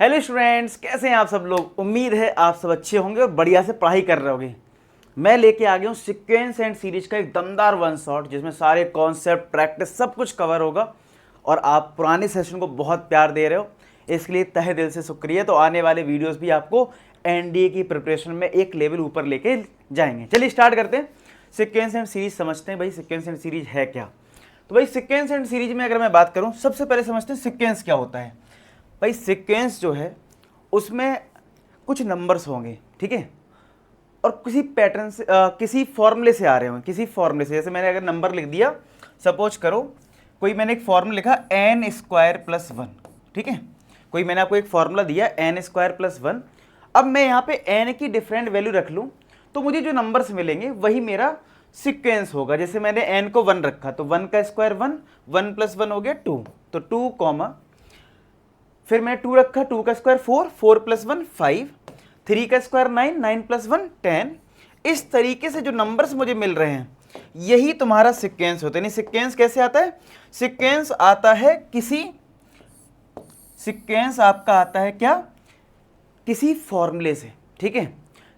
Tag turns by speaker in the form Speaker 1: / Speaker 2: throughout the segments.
Speaker 1: Hello students, कैसे हैं आप सब लोग। उम्मीद है आप सब अच्छे होंगे और बढ़िया से पढ़ाई कर रहे होंगे। मैं लेके आ गया हूँ सीक्वेंस एंड सीरीज का एक दमदार वन शॉट जिसमें सारे कॉन्सेप्ट प्रैक्टिस सब कुछ कवर होगा और आप पुराने सेशन को बहुत प्यार दे रहे हो, इसके लिए तहे दिल से शुक्रिया। तो आने वाले वीडियोस भी आपको एनडीए की प्रिपरेशन में एक लेवल ऊपर लेके जाएंगे। चलिए स्टार्ट करते हैं, सीक्वेंस एंड सीरीज समझते हैं। भाई सीक्वेंस एंड सीरीज है क्या। तो भाई सीक्वेंस एंड सीरीज में अगर मैं बात करूँ, सबसे पहले समझते हैं सीक्वेंस क्या होता है। भाई सीक्वेंस जो है उसमें कुछ नंबर्स होंगे, ठीक है, और किसी पैटर्न से किसी फॉर्मूले से आ रहे होंगे, किसी फॉर्मूले से। जैसे मैंने अगर नंबर लिख दिया, सपोज करो कोई मैंने एक फॉर्मूला लिखा n² + 1, ठीक है, कोई मैंने आपको एक फॉर्मूला दिया n² + 1। अब मैं यहाँ पे n की डिफरेंट वैल्यू रख लूँ तो मुझे जो नंबर्स मिलेंगे वही मेरा सीक्वेंस होगा। जैसे मैंने n को 1 रखा तो 1 का स्क्वायर 1, 1 + 1 हो गया 2, तो 2 कॉमा, फिर मैंने 2 रखा, 2 का स्क्वायर 4, 4 + 1 5, 3 का स्क्वायर 9, 9 + 1 10। इस तरीके से जो नंबर्स मुझे मिल रहे हैं यही तुम्हारा सीक्वेंस होता है। नहीं, सीक्वेंस कैसे आता है, सीक्वेंस आता है सीक्वेंस आपका आता है क्या, किसी फॉर्मूले से, ठीक है,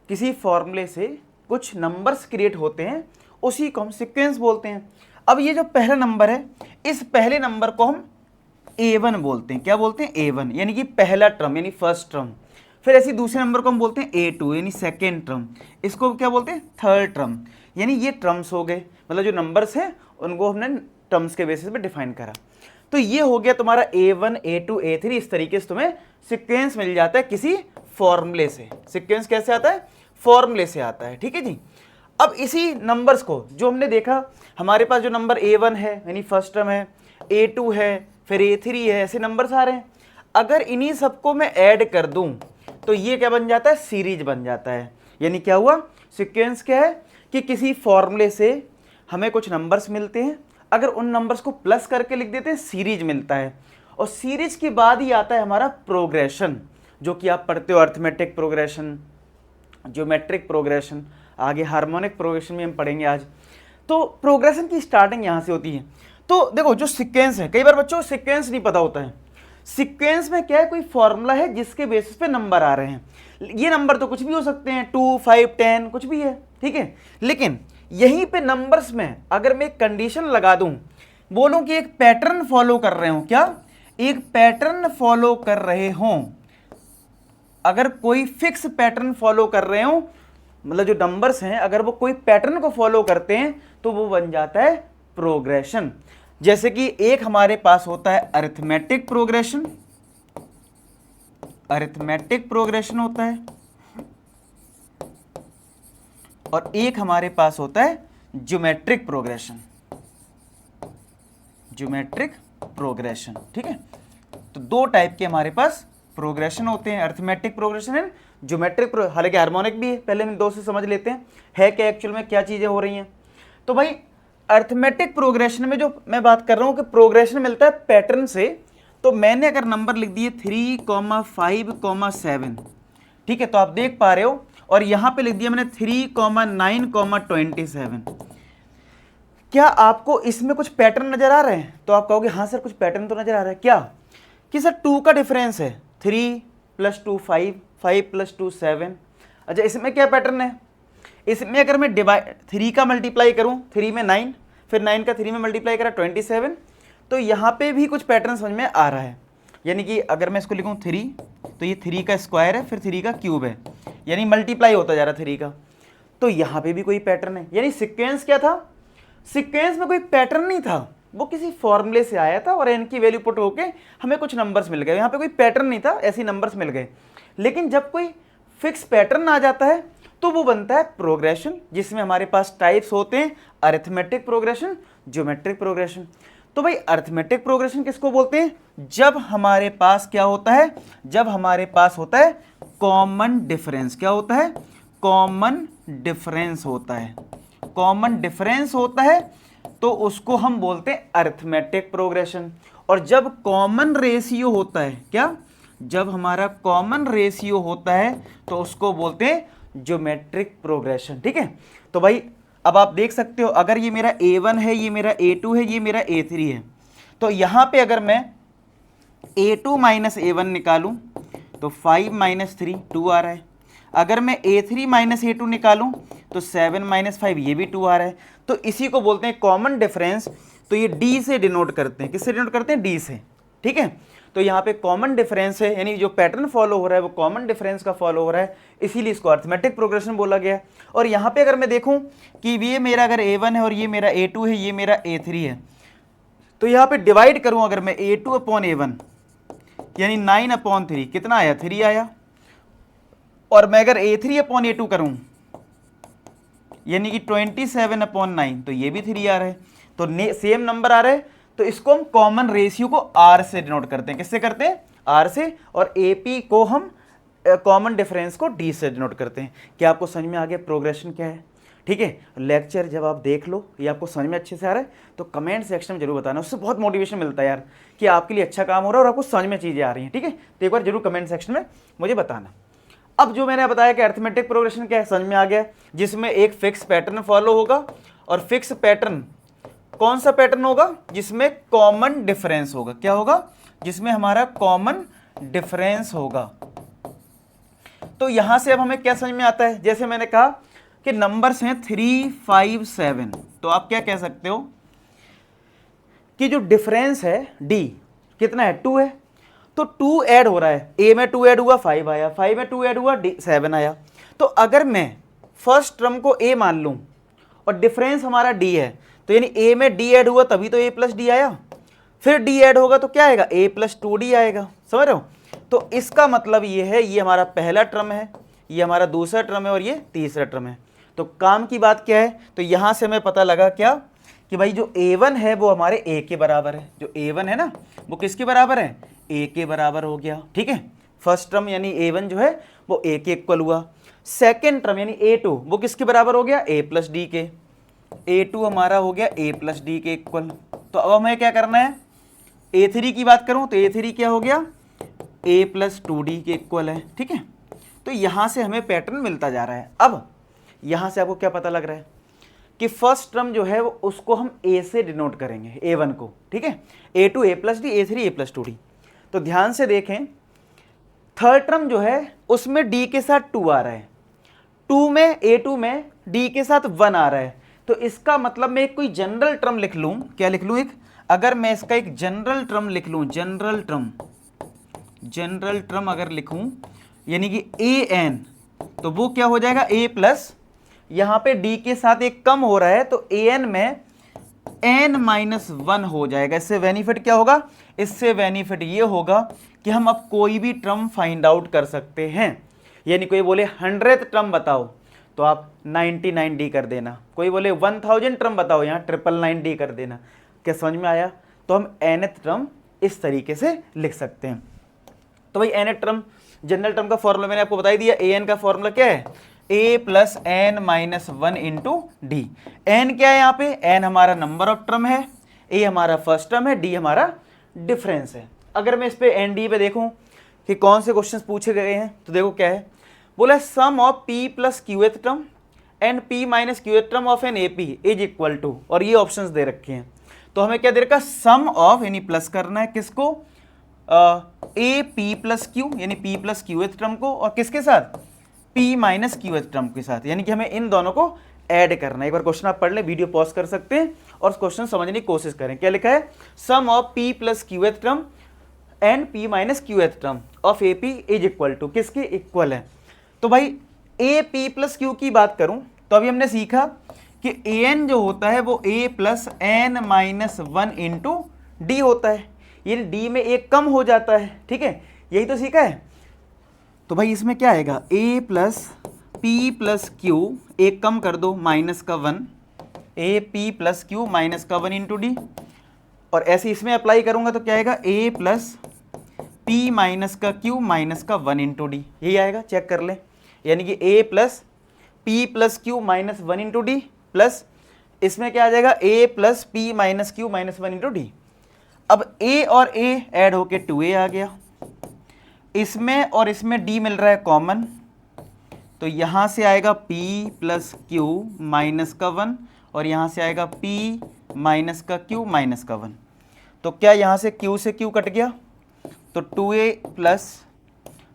Speaker 1: किसी फॉर्मूले से कुछ नंबर्स क्रिएट होते हैं, उसी को हम सीक्वेंस बोलते हैं। अब ये जो पहला नंबर है, इस पहले नंबर को हम A1 बोलते हैं। क्या बोलते हैं, A1 यानी कि पहला टर्म यानी फर्स्ट टर्म। फिर ऐसे दूसरे नंबर को हम बोलते हैं A2 यानी सेकेंड टर्म। इसको क्या बोलते हैं, थर्ड टर्म। यानी ये टर्म्स हो गए, मतलब जो नंबर्स हैं उनको हमने टर्म्स के बेसिस पे डिफाइन करा। तो ये हो गया तुम्हारा A1 A2 A3। इस तरीके से तुम्हें सिक्वेंस मिल जाता है किसी फॉर्मूले से। सिक्वेंस कैसे आता है, फॉर्मूले से आता है, ठीक है जी। अब इसी नंबर्स को जो हमने देखा, हमारे पास जो नंबर A1 है यानी फर्स्ट टर्म है, A2 है, फिर A3 है, ऐसे नंबर्स आ रहे हैं। अगर इन्हीं सबको मैं ऐड कर दूं तो ये क्या बन जाता है, सीरीज बन जाता है। यानी क्या हुआ, सीक्वेंस क्या है कि किसी फॉर्मूले से हमें कुछ नंबर्स मिलते हैं, अगर उन नंबर्स को प्लस करके लिख देते हैं सीरीज मिलता है। और सीरीज के बाद ही आता है हमारा प्रोग्रेशन, जो कि आप पढ़ते हो अर्थमेटिक प्रोग्रेशन, ज्योमेट्रिक प्रोग्रेशन, आगे हार्मोनिक प्रोग्रेशन में हम पढ़ेंगे आज। तो प्रोग्रेशन की स्टार्टिंग यहाँ से होती है। तो देखो जो सीक्वेंस है, कई बार बच्चों को सीक्वेंस नहीं पता होता है। सीक्वेंस में क्या है, कोई फॉर्मूला है जिसके बेसिस पे नंबर आ रहे हैं। ये नंबर तो कुछ भी हो सकते हैं, 2 5 10 कुछ भी है, ठीक है। लेकिन यहीं पे नंबर्स में अगर मैं एक कंडीशन लगा दूं, बोलूं कि एक पैटर्न फॉलो कर रहे हो, क्या एक पैटर्न फॉलो कर रहे हो, अगर कोई फिक्स पैटर्न फॉलो कर रहे हो, मतलब जो नंबर्स हैं अगर वो कोई पैटर्न को फॉलो करते हैं तो वो बन जाता है प्रोग्रेशन। जैसे कि एक हमारे पास होता है अरिथमेटिक प्रोग्रेशन, अरिथमेटिक प्रोग्रेशन होता है, और एक हमारे पास होता है ज्योमेट्रिक प्रोग्रेशन, ज्योमेट्रिक प्रोग्रेशन, ठीक है। तो दो टाइप के हमारे पास प्रोग्रेशन होते हैं, अरिथमेटिक प्रोग्रेशन एंड ज्योमेट्रिक। हालांकि हार्मोनिक भी है, पहले हम दो से समझ लेते हैं है क्या एक्चुअल में क्या चीजें हो रही हैं। तो भाई अरिथमेटिक प्रोग्रेशन में जो मैं बात कर रहा हूं कि प्रोग्रेशन मिलता है पैटर्न से, तो मैंने अगर नंबर लिख दिए 3, 5, 7, ठीक है, तो आप देख पा रहे हो, और यहां पे लिख दिया मैंने 3, 9, 27। क्या आपको इसमें कुछ पैटर्न नजर आ रहे हैं, तो आप कहोगे हाँ सर कुछ पैटर्न तो नजर आ रहा है। क्या कि सर 2 का डिफरेंस है, 3 + 2 5, 5 + 2 7। अच्छा इसमें क्या पैटर्न है, इसमें अगर मैं डिवाइड 3 का मल्टीप्लाई करूं, 3 में 9, फिर 9 का 3 में मल्टीप्लाई करा 27, तो यहाँ पे भी कुछ पैटर्न समझ में आ रहा है। यानी कि अगर मैं इसको लिखूं 3, तो ये 3 का स्क्वायर है, फिर 3 का क्यूब है, यानी मल्टीप्लाई होता जा रहा 3 का, तो यहाँ पे भी कोई पैटर्न है। यानी सीक्वेंस क्या था, सीक्वेंस में कोई पैटर्न नहीं था, वो किसी फॉर्मूले से आया था और n की वैल्यू पुट होके हमें कुछ नंबर्स मिल गए। यहाँ पे कोई पैटर्न नहीं था, ऐसे नंबर्स मिल गए। लेकिन जब कोई फिक्स पैटर्न आ जाता है तो वो बनता है प्रोग्रेशन, जिसमें हमारे पास टाइप्स होते हैं अरिथमेटिक प्रोग्रेशन, ज्योमेट्रिक प्रोग्रेशन। तो भाई अरिथमेटिक प्रोग्रेशन किसको बोलते हैं, जब हमारे पास क्या होता है, जब हमारे पास होता है कॉमन डिफरेंस। क्या होता है, कॉमन डिफरेंस होता है, कॉमन डिफरेंस होता है, तो उसको हम बोलते हैं अरिथमेटिक प्रोग्रेशन। और जब कॉमन रेशियो होता है, क्या जब हमारा कॉमन रेशियो होता है तो उसको बोलते हैं ज्योमेट्रिक प्रोग्रेशन, ठीक है। तो भाई अब आप देख सकते हो, अगर ये मेरा A1 है, ये मेरा A2 है, ये मेरा A3 है, तो यहां पे अगर मैं A2 - A1 निकालूं तो 5 माइनस 3 2 आ रहा है। अगर मैं A3 माइनस A2 निकालूं तो 7 माइनस 5 ये भी 2 आ रहा है। तो इसी को बोलते हैं कॉमन डिफरेंस। तो ये D से डिनोट करते हैं, किससे डिनोट करते हैं? D से, ठीक है। तो यहाँ पे कॉमन डिफरेंस है, यानी जो पैटर्न फॉलो हो रहा है वो कॉमन डिफरेंस का फॉलो हो रहा है, इसीलिए इसको अर्थमेटिक प्रोग्रेशन बोला गया। और यहाँ पे अगर मैं देखूँ कि ये मेरा अगर A1 है और ये मेरा A2 है, ये मेरा A3 है, तो यहाँ पे डिवाइड करूँ अगर मैं A2 अपॉन A1 यानी 9 अपॉन 3 कितना आया? 3 आया। और मैं अगर A3 अपॉन A2 करूँ यानी कि 27 अपॉन 9 तो ये भी 3 आ रहा है। तो सेम नंबर आ रहा है, तो इसको हम कॉमन रेशियो को R से डिनोट करते हैं। किससे करते हैं? R से। और AP को हम कॉमन डिफरेंस को D से डिनोट करते हैं। क्या आपको समझ में आ गया प्रोग्रेशन क्या है? ठीक है। लेक्चर जब आप देख लो ये आपको समझ में अच्छे से आ रहा है तो कमेंट सेक्शन में जरूर बताना, उससे बहुत मोटिवेशन मिलता है यार कि आपके लिए अच्छा काम हो रहा है और आपको समझ में चीज़ें आ रही हैं। ठीक है, तो एक बार जरूर कमेंट सेक्शन में मुझे बताना। अब जो मैंने बताया कि अर्थमेटिक प्रोग्रेशन क्या है समझ में आ गया, जिसमें एक फिक्स पैटर्न फॉलो होगा। और फिक्स पैटर्न कौन सा पैटर्न होगा? जिसमें कॉमन डिफरेंस होगा। क्या होगा? जिसमें हमारा कॉमन डिफरेंस होगा। तो यहां से अब हमें क्या समझ में आता है? जैसे मैंने कहा कि नंबर्स हैं 3, 5, 7, तो आप क्या कह सकते हो कि जो डिफरेंस है डी कितना है? 2 है। तो 2 ऐड हो रहा है, ए में 2 ऐड हुआ 5 आया, 5 में 2 ऐड हुआ 7 आया। तो अगर मैं फर्स्ट टर्म को ए मान लूं और डिफरेंस हमारा डी है, तो यानी ए में डी ऐड हुआ तभी तो ए प्लस डी आया, फिर डी ऐड होगा तो क्या आएगा? ए प्लस 2d आएगा। समझ रहे हो? तो इसका मतलब ये है, ये हमारा पहला टर्म है, ये हमारा दूसरा टर्म है और ये तीसरा टर्म है। तो काम की बात क्या है? तो यहां से हमें पता लगा क्या कि भाई जो a1 है वो हमारे a के बराबर है। जो a1 है ना वो किसके बराबर है? a के बराबर हो गया। ठीक है, फर्स्ट टर्म यानी a1 जो है वो a के इक्वल हुआ। सेकेंड टर्म यानी a2 वो किसके बराबर हो गया? a प्लस डी के। a2 हमारा हो गया a प्लस डी के इक्वल। तो अब हमें क्या करना है? a3 की बात करूं तो a3 क्या हो गया? a प्लस 2d के इक्वल है। ठीक है, तो यहां से हमें पैटर्न मिलता जा रहा है। अब यहां से आपको क्या पता लग रहा है कि फर्स्ट टर्म जो है वो उसको हम a से डिनोट करेंगे, a1 को। ठीक है, a2 a plus D, a3 a plus 2d। तो ध्यान से देखें, थर्ड टर्म जो है उसमें d के साथ 2 आ रहा है, 2 में a2 में d के साथ 1 आ रहा है। तो इसका मतलब मैं एक कोई जनरल टर्म लिख लूं। क्या लिख लूं? एक, अगर मैं इसका एक जनरल टर्म लिख लूं, जनरल टर्म अगर लिखूं यानी कि an, तो वो क्या हो जाएगा? a प्लस, यहां पे d के साथ एक कम हो रहा है तो an में n माइनस 1 हो जाएगा। इससे बेनिफिट क्या होगा? इससे बेनिफिट ये होगा कि हम अब कोई भी टर्म फाइंड आउट कर सकते हैं। यानी कोई बोले 100th टर्म बताओ तो आप 99d कर देना, कोई बोले 1000 टर्म बताओ यहाँ 999d कर देना। क्या समझ में आया? तो हम nth टर्म इस तरीके से लिख सकते हैं। तो भाई nth टर्म, जनरल टर्म का फॉर्मूला मैंने आपको बता ही दिया। an का फॉर्मूला क्या है? a plus n minus 1 into d. N क्या है यहाँ पे? एन हमारा नंबर ऑफ टर्म है, a हमारा फर्स्ट टर्म है, d हमारा डिफरेंस है। अगर मैं इस पे एन डी पे देखूं कि कौन से क्वेश्चन पूछे गए हैं तो देखो क्या है, बोला sum of p plus qth term and p minus qth term of an AP is equal to, और ये ऑप्शंस दे रखे हैं। तो हमें क्या दे रखा? सम ऑफ, यानी प्लस करना है किसको? AP प्लस क्यू यानी p प्लस क्यूएथ टर्म को, और किसके साथ? p माइनस क्यूएथ टर्म के साथ, यानी कि हमें इन दोनों को ऐड करना है। एक बार क्वेश्चन आप पढ़ लें, वीडियो पॉज कर सकते हैं और क्वेश्चन समझने की कोशिश करें। क्या लिखा है? Sum of p plus qth term and p minus qth term of AP is equal to, किसके इक्वल है? तो भाई AP प्लस क्यू की बात करूं तो अभी हमने सीखा कि an जो होता है वो a plus n minus 1 into d होता है, यानी d में एक कम हो जाता है। ठीक है, यही तो सीखा है। तो भाई इसमें क्या आएगा? a plus P plus Q, एक कम कर दो माइनस का 1, AP प्लस क्यू माइनस का 1 इंटू डी। और ऐसे इसमें अप्लाई करूंगा तो क्या आएगा? a प्लस p माइनस का q माइनस का 1 इंटू डी, यही आएगा। चेक कर ले, यानी कि a plus p plus Q minus 1 into D plus इसमें क्या आ जाएगा? a plus p minus Q minus 1 into D. अब a और a ऐड होके 2a आ गया, इसमें और इसमें d मिल रहा है कॉमन, तो यहां से आएगा p प्लस क्यू माइनस का 1 और यहां से आएगा p माइनस का q माइनस का 1। तो क्या यहां से q कट गया, तो 2a प्लस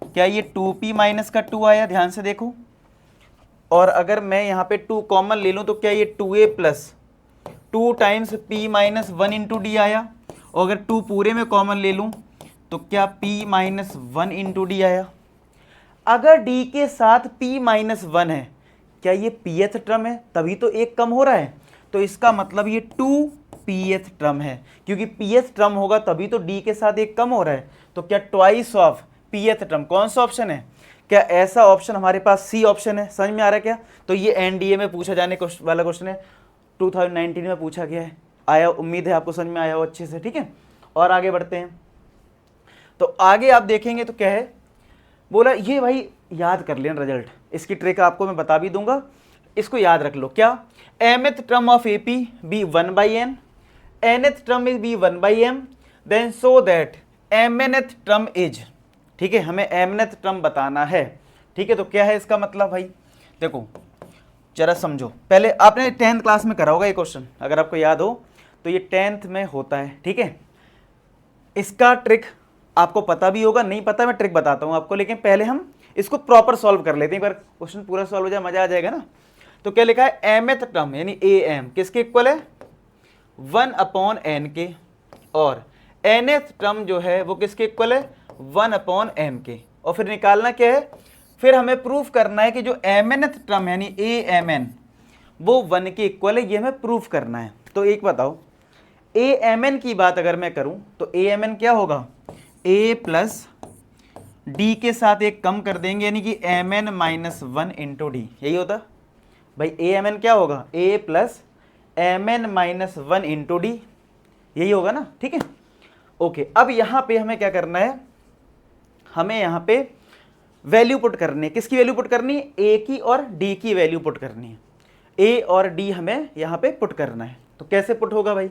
Speaker 1: क्या ये 2p माइनस का 2 आया, ध्यान से देखो। और अगर मैं यहाँ पे 2 कॉमन ले लूँ तो क्या ये 2a plus 2 times p minus 1 into D आया। और अगर 2 पूरे में कॉमन ले लूँ तो क्या p माइनस 1 इंटू डी आया। अगर d के साथ p माइनस 1 है, क्या ये pth टर्म है, तभी तो एक कम हो रहा है, तो इसका मतलब ये 2pth टर्म है, क्योंकि pth टर्म होगा तभी तो d के साथ एक कम हो रहा है। तो क्या ट्वाइस ऑफ pth टर्म, कौन सा ऑप्शन है, क्या ऐसा ऑप्शन हमारे पास सी ऑप्शन है। समझ में आ रहा है क्या। तो ये एनडीए में पूछा जाने वाला क्वेश्चन है, 2019 में पूछा गया है, आया, उम्मीद है आपको समझ में आया हो अच्छे से, ठीक है। और आगे बढ़ते हैं, तो आगे आप देखेंगे तो क्या है, बोला ये भाई याद कर लेना रिजल्ट, इसकी ट्रिक आपको मैं बता भी दूंगा, इसको याद रख लो। क्या, mth term of AP be 1/n, nth term is be 1/m, then so that mnth term is, ठीक है, हमें mnth टर्म बताना है, ठीक है। तो क्या है इसका मतलब भाई, देखो जरा समझो, पहले आपने 10th क्लास में करा होगा ये क्वेश्चन, अगर आपको याद हो तो ये 10th में होता है, ठीक है। इसका ट्रिक आपको पता भी होगा, नहीं पता मैं ट्रिक बताता हूँ आपको, लेकिन पहले हम इसको प्रॉपर सॉल्व कर लेते हैं, एक बार क्वेश्चन पूरा सॉल्व हो जाए मजा आ जाएगा ना। तो क्या लिखा है, mth टर्म यानी am किसके इक्वल है, 1/n के, और nth टर्म जो है वो किसके इक्वल है, 1/m के। और फिर निकालना क्या है, फिर हमें प्रूफ करना है कि जो mnth टर्म यानी amn वो 1 के इक्वल है, ये हमें प्रूफ करना है। तो एक बताओ, amn की बात अगर मैं करूं तो amn क्या होगा, a प्लस डी के साथ एक कम कर देंगे, यानी कि mn माइनस 1 इंटू डी, यही होता भाई। amn क्या होगा, a plus mn minus 1 into D, यही होगा ना, ठीक है। ओके, अब यहाँ पे हमें क्या करना है, हमें यहाँ पे वैल्यू पुट करनी है, किसकी वैल्यू पुट करनी है, a की और d की वैल्यू पुट करनी है, a और d हमें यहाँ पे पुट करना है। तो कैसे पुट होगा भाई,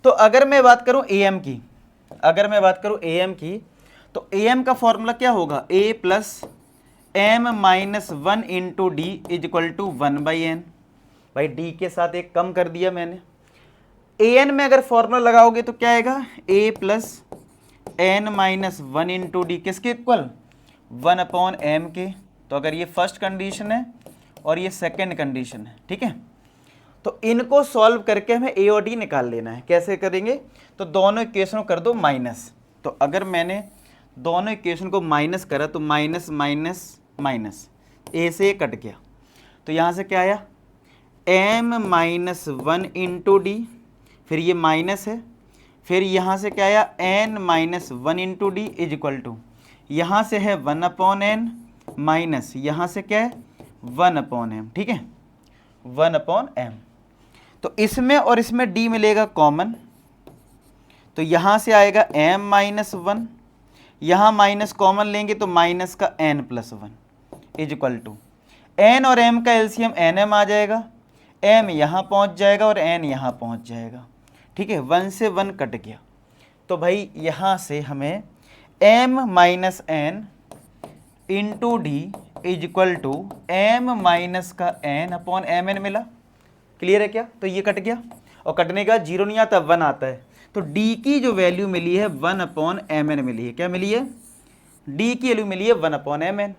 Speaker 1: तो अगर मैं बात करूँ am की, अगर मैं बात करूँ am की, तो am का फॉर्मूला क्या होगा, a plus m minus 1 into d is equal to 1/n। भाई d के साथ एक कम कर दिया मैंने, an में अगर फॉर्मूला लगाओगे तो क्या आएगा, a plus n minus 1 into D किसके इक्वल, 1/m के। तो अगर ये फर्स्ट कंडीशन है और ये सेकेंड कंडीशन है, ठीक है, तो इनको सॉल्व करके हमें a और d निकाल लेना है। कैसे करेंगे, तो दोनों इक्वेशन को कर दो माइनस। तो अगर मैंने दोनों इक्वेशन को माइनस करा तो माइनस माइनस माइनस, a से कट गया, तो यहाँ से क्या आया, m माइनस 1 इंटू डी, फिर ये माइनस है, फिर यहाँ से क्या आया, n minus 1 into d is equal to, यहाँ से है 1/n माइनस, यहाँ से क्या है 1/m, ठीक है, 1/m। तो इसमें और इसमें d मिलेगा कॉमन, तो यहाँ से आएगा m माइनस 1, यहाँ माइनस कॉमन लेंगे तो माइनस का n plus 1 is equal to, n और m का एलसीएम nm आ जाएगा, m यहाँ पहुँच जाएगा और n यहाँ पहुँच जाएगा, ठीक है, 1 से 1 कट गया। तो भाई यहाँ से हमें m minus n into d is equal to m minus का n अपॉन mn मिला। क्लियर है क्या, तो ये कट गया, और कटने का 0 नहीं आता 1 आता है, तो d की जो वैल्यू मिली है 1/mn मिली है। क्या मिली है, d की वैल्यू मिली है 1/mn।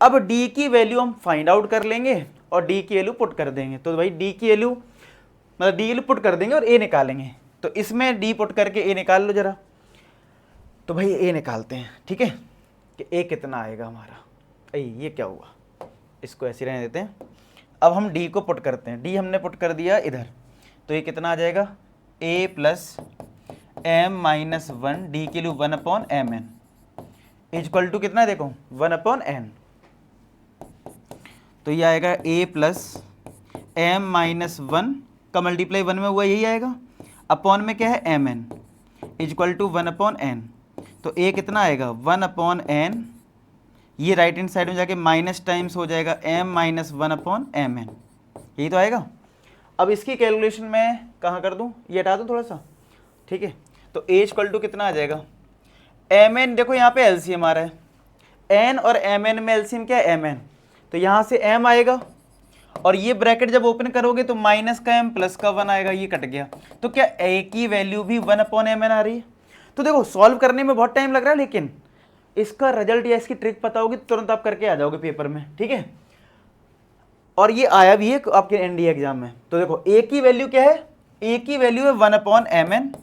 Speaker 1: अब d की वैल्यू हम फाइंड आउट कर लेंगे और d की वैल्यू पुट कर देंगे। तो भाई d की वैल्यू मतलब d की वैल्यू पुट कर देंगे और a निकालेंगे। तो इसमें d पुट करके a निकाल लो जरा। तो भाई a निकालते हैं, ठीक है, कि a कितना आएगा हमारा। ये क्या हुआ, इसको ऐसे रहने देते हैं। अब हम d को पुट करते हैं, d हमने पुट कर दिया इधर, तो ये कितना आ जाएगा, a plus m minus 1 D की value 1/mn is equal to कितना है, देखो 1/n। तो ये आएगा a प्लस m माइनस 1 का मल्टीप्लाई 1 में हुआ, यही आएगा, अपॉन में क्या है mn is equal to 1/n। तो a कितना आएगा 1/n, ये राइट हैंड साइड में जाके माइनस टाइम्स हो जाएगा m माइनस 1/mn, यही तो आएगा। अब इसकी कैलकुलेशन मैं कहाँ कर दूँ, ये हटा दूँ थोड़ा सा, ठीक है। तो a इक्वल टू कितना आ जाएगा, mn, देखो यहाँ पे एलसीएम आ रहा है, n और mn में एलसीएम क्या है mn, तो यहाँ से m आएगा, और ये ब्रैकेट जब ओपन करोगे तो माइनस का m प्लस का 1 आएगा, ये कट गया। तो क्या a की वैल्यू भी 1/mn आ रही है। तो देखो सॉल्व करने में बहुत टाइम लग रहा है, लेकिन इसका रिजल्ट या इसकी ट्रिक पता होगी तो तुरंत आप करके आ जाओगे पेपर में, ठीक है। और ये आया भी है आपके एनडीए एग्जाम में। तो देखो ए की वैल्यू क्या है, ए की वैल्यू है 1/mn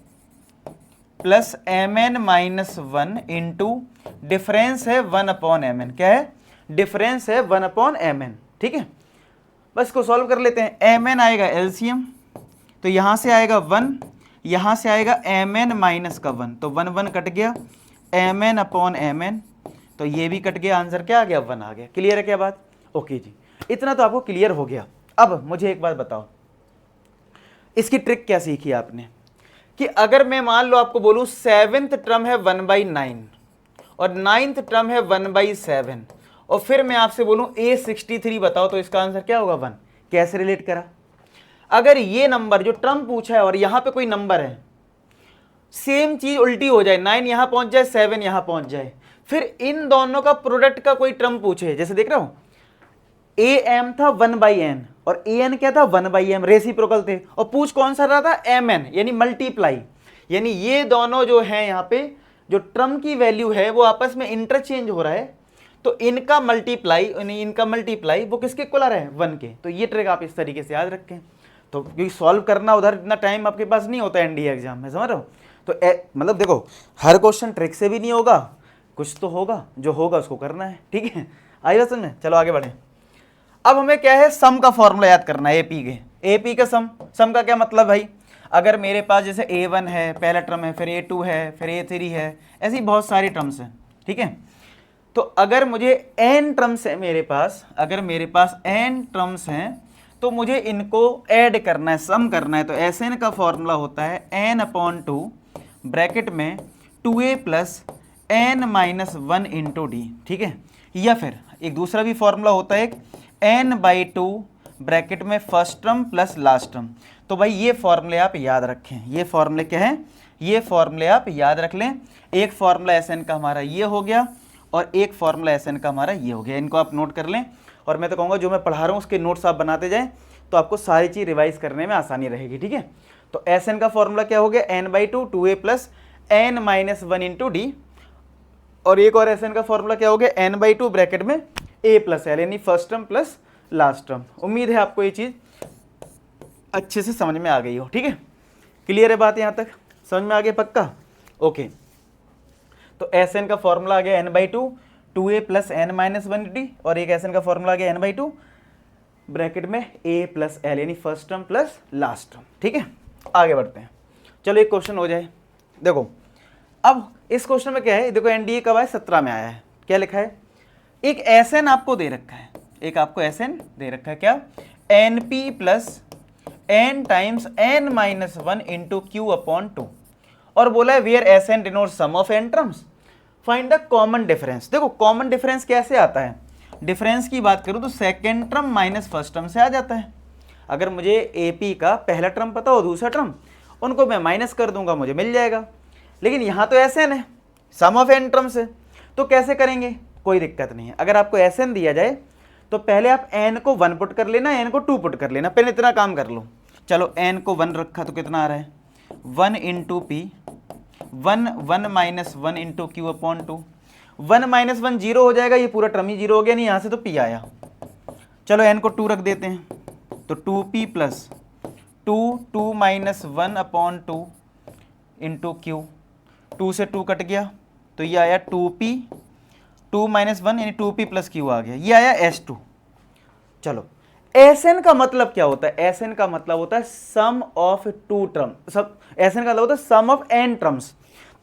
Speaker 1: plus mn minus 1 into difference है 1/mn। क्या है, डिफरेंस है 1/mn, ठीक है। बस इसको सॉल्व कर लेते हैं। mn आएगा एलसीएम, तो यहां से आएगा 1, यहां से आएगा mn माइनस का 1, तो 1 1 कट गया, mn/mn, तो ये भी कट गया, आंसर क्या आ गया, 1 आ गया। क्लियर है क्या बात? ओके जी, इतना तो आपको क्लियर हो गया। अब मुझे एक बात बताओ, इसकी ट्रिक क्या सीखी आपने कि अगर मैं मान लो आपको बोलूं 7th टर्म है 1/9 और 9th टर्म है 1/7 और फिर मैं आपसे बोलूं A63 बताओ, तो इसका आंसर क्या होगा, 1। कैसे रिलेट करा? अगर ये नंबर जो टर्म पूछा है और यहां पे कोई नंबर है, सेम चीज उल्टी हो जाए, 9 यहां पहुंच जाए, 7 यहां पहुंच जाए, फिर इन दोनों का प्रोडक्ट का कोई टर्म पूछे, जैसे देख रहा हूं am था 1/n और an क्या था, 1/m, रेसिप्रोकल थे, और पूछ कौन सा रहा था, mn, यानी मल्टीप्लाई, यानी ये दोनों जो है यहाँ पे जो टर्म की वैल्यू है वो आपस में इंटरचेंज हो रहा है, तो इनका मल्टीप्लाई वो किसके इक्वल आ रहा है, 1 के। तो ये ट्रिक आप इस तरीके से याद रखें। तो क्योंकि सॉल्व करना उधर इतना टाइम आपके पास नहीं होता एनडीए एग्जाम में, समझ रहे हो। तो मतलब देखो, हर क्वेश्चन ट्रिक से भी नहीं होगा, कुछ तो होगा, जो होगा उसको करना है, ठीक है। आई बात समझ में? चलो आगे बढ़े। अब हमें क्या है, सम का फॉर्मूला याद करना है, एपी का सम का क्या मतलब भाई, अगर मेरे पास जैसे a1 है पहला टर्म है, फिर a2 है, फिर a3 है, ऐसी बहुत सारी टर्म्स हैं, ठीक है। तो अगर मुझे n टर्म्स है मेरे पास, अगर मेरे पास n टर्म्स हैं तो मुझे इनको ऐड करना है, सम करना है। तो Sn का फॉर्मूला होता है n/2 ब्रैकेट में 2a plus n minus 1 into D, ठीक है। या फिर एक दूसरा भी फॉर्मूला होता है, n/2 ब्रैकेट में first term plus last term. तो भाई ये फॉर्मूले आप याद रखें, ये फॉर्मूले क्या हैं, ये फॉर्मूले आप याद रख लें। एक फॉर्मूला Sn का हमारा ये हो गया और एक फॉर्मूला Sn का हमारा ये हो गया, इनको आप नोट कर लें। और मैं तो कहूँगा जो मैं पढ़ा रहा हूँ उसके नोट्स आप बनाते जाएं तो आपको सारी चीज़ रिवाइज करने में आसानी रहेगी, ठीक है। तो Sn का फॉर्मूला क्या हो गया, n/2 2a plus n minus 1 into D, और एक और Sn का फॉर्मूला क्या हो गया, n/2 ब्रैकेट में a प्लस l, यानी first term plus last term. उम्मीद है आपको ये चीज़ अच्छे से समझ में आ गई हो, ठीक है। क्लियर है बात, यहाँ तक समझ में आ गया पक्का? ओके। तो Sn का फॉर्मूला आ गया n/2 2a plus n minus 1 D, और एक Sn का फॉर्मूला आ गया n/2 ब्रैकेट में a प्लस l, यानी first term plus last term, ठीक है। आगे बढ़ते हैं, चलो एक क्वेश्चन हो जाए। देखो अब इस क्वेश्चन में क्या है, देखो एनडीए कब आया, 17 में आया है। क्या लिखा है, एक Sn आपको दे रखा है, एक आपको Sn दे रखा है, क्या, np plus n times n minus 1 into q/2, और बोला है where Sn denotes sum of n terms, find the common difference. देखो कॉमन डिफरेंस कैसे आता है, डिफरेंस की बात करूं तो second term minus first term से आ जाता है। अगर मुझे AP का पहला टर्म पता हो, दूसरा टर्म, उनको मैं माइनस कर दूंगा, मुझे मिल जाएगा। लेकिन यहाँ तो Sn है, सम ऑफ n टर्म्स है, तो कैसे करेंगे, कोई दिक्कत नहीं है। अगर आपको Sn दिया जाए तो पहले आप n को 1 पुट कर लेना, n को 2 पुट कर लेना, पहले इतना काम कर लो। चलो n को 1 रखा तो कितना आ रहा है, 1 into P, 1 minus 1 into q/2, 1 minus 1 zero हो जाएगा, ये पूरा टर्म ही जीरो हो गया, नहीं यहाँ से तो p आया। चलो n को 2 रख देते हैं, तो 2p plus 2 minus 1/2 into q, 2 से 2 कट गया, तो ये आया 2p, 2 माइनस 1 यानी 2p प्लस q आ गया, ये आया S2। चलो Sn का मतलब क्या होता है, Sn का मतलब होता है सम ऑफ टू टर्म, सब Sn का मतलब होता है सम ऑफ n टर्म्स।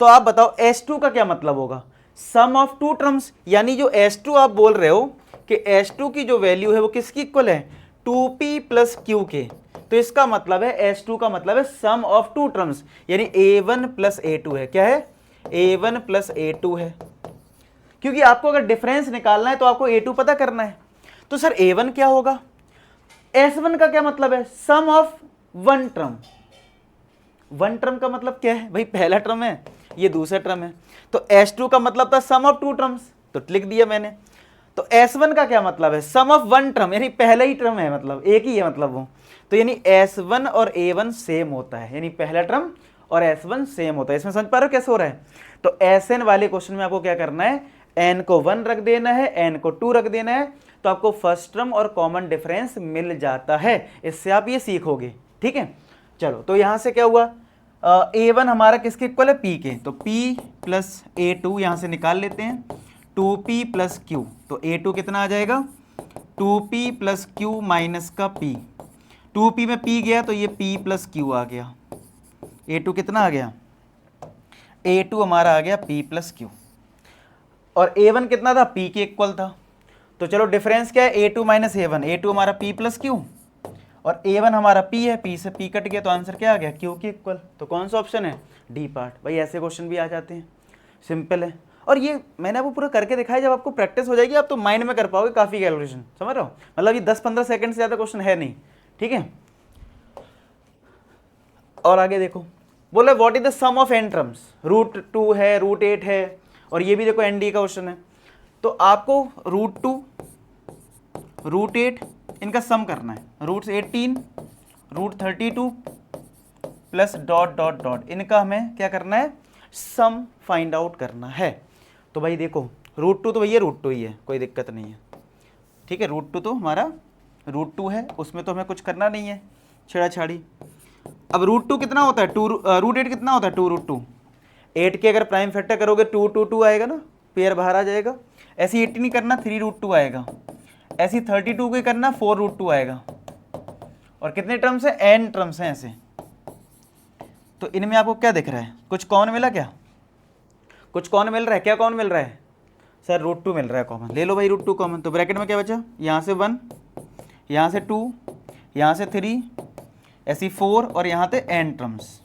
Speaker 1: तो आप बताओ S2 का क्या मतलब होगा, सम ऑफ टू टर्म्स, यानी जो S2 आप बोल रहे हो कि S2 की जो वैल्यू है वो किसकी इक्वल है, 2p प्लस q के। तो इसका मतलब है S2 का मतलब है सम ऑफ टू टर्म्स, यानी a1 प्लस a2 है। क्या है, a1 प्लस a2 है, क्योंकि आपको अगर डिफरेंस निकालना है तो आपको a2 पता करना है। तो सर a1 क्या होगा, S1 का क्या मतलब है, sum of one term. One term का मतलब क्या है भाई, पहला टर्म है, ये दूसरा टर्म है, तो S2 का मतलब था सम ऑफ टू टर्म्स, तो लिख दिया मैंने। तो S1 का क्या मतलब है, सम ऑफ वन टर्म, यानी पहला ही टर्म है, मतलब एक ही है, मतलब वो, तो यानी S1 और A1 सेम होता है, यानी पहला टर्म और S1 सेम होता है। इसमें समझ पा रहे हो कैसे हो रहा है। तो Sn वाले क्वेश्चन में आपको क्या करना है, n को 1 रख देना है, n को 2 रख देना है, तो आपको फर्स्ट टर्म और कॉमन डिफरेंस मिल जाता है। इससे आप ये सीखोगे, ठीक है। चलो तो यहां से क्या हुआ, a1 हमारा किसके इक्वल है, p के, तो p प्लस a2 यहां से निकाल लेते हैं, 2p प्लस q, तो a2 कितना आ जाएगा, 2p प्लस q माइनस का p, 2p में p गया तो ये p प्लस q आ गया, a2 कितना आ गया, a2 हमारा आ गया p प्लस q, और a1 कितना था, p के इक्वल था। तो चलो डिफरेंस क्या है, a2 माइनस a1, a2 हमारा p प्लस q और a1 हमारा p है, p से p कट गया तो आंसर क्या आ गया, q के इक्वल। तो कौन सा ऑप्शन है, डी पार्ट। भाई ऐसे क्वेश्चन भी आ जाते हैं, सिंपल है। और ये मैंने आपको पूरा करके दिखाया, जब आपको प्रैक्टिस हो जाएगी आप तो माइंड में कर पाओगे काफ़ी कैलकुलेशन, समझ रहे हो, मतलब ये 10-15 सेकंड से ज़्यादा क्वेश्चन है नहीं, ठीक है। और आगे देखो, बोला what is the sum of n terms, √2 है, √8 है, और ये भी देखो ND का क्वेश्चन है। तो आपको √2 √8 इनका सम करना है, √18 √32 प्लस डॉट डॉट डॉट, इनका हमें क्या करना है, सम फाइंड आउट करना है। तो भाई देखो √2 तो भैया √2 ही है, कोई दिक्कत नहीं है, ठीक है। √2 तो हमारा √2 है, उसमें तो हमें कुछ करना नहीं है, छेड़ा छाड़ी। अब √2 कितना होता है, √8 कितना होता है, 2√2, 8 के अगर प्राइम फैक्टर करोगे 2 आएगा ना, पेयर बाहर आ जाएगा। ऐसे 18 करना 3√2 आएगा, ऐसी 32 को करना 4√2 आएगा। और कितने टर्म्स हैं, n टर्म्स हैं ऐसे। तो इनमें आपको क्या दिख रहा है, कुछ कॉमन मिला क्या, कुछ कॉमन मिल रहा है, क्या कॉमन मिल रहा है सर, √2 मिल रहा है कॉमन, ले लो भाई √2 कॉमन। तो ब्रैकेट में क्या बचा, यहाँ से 1, यहाँ से 2, यहाँ से 3, ऐसी 4 और यहाँ पे n टर्म्स।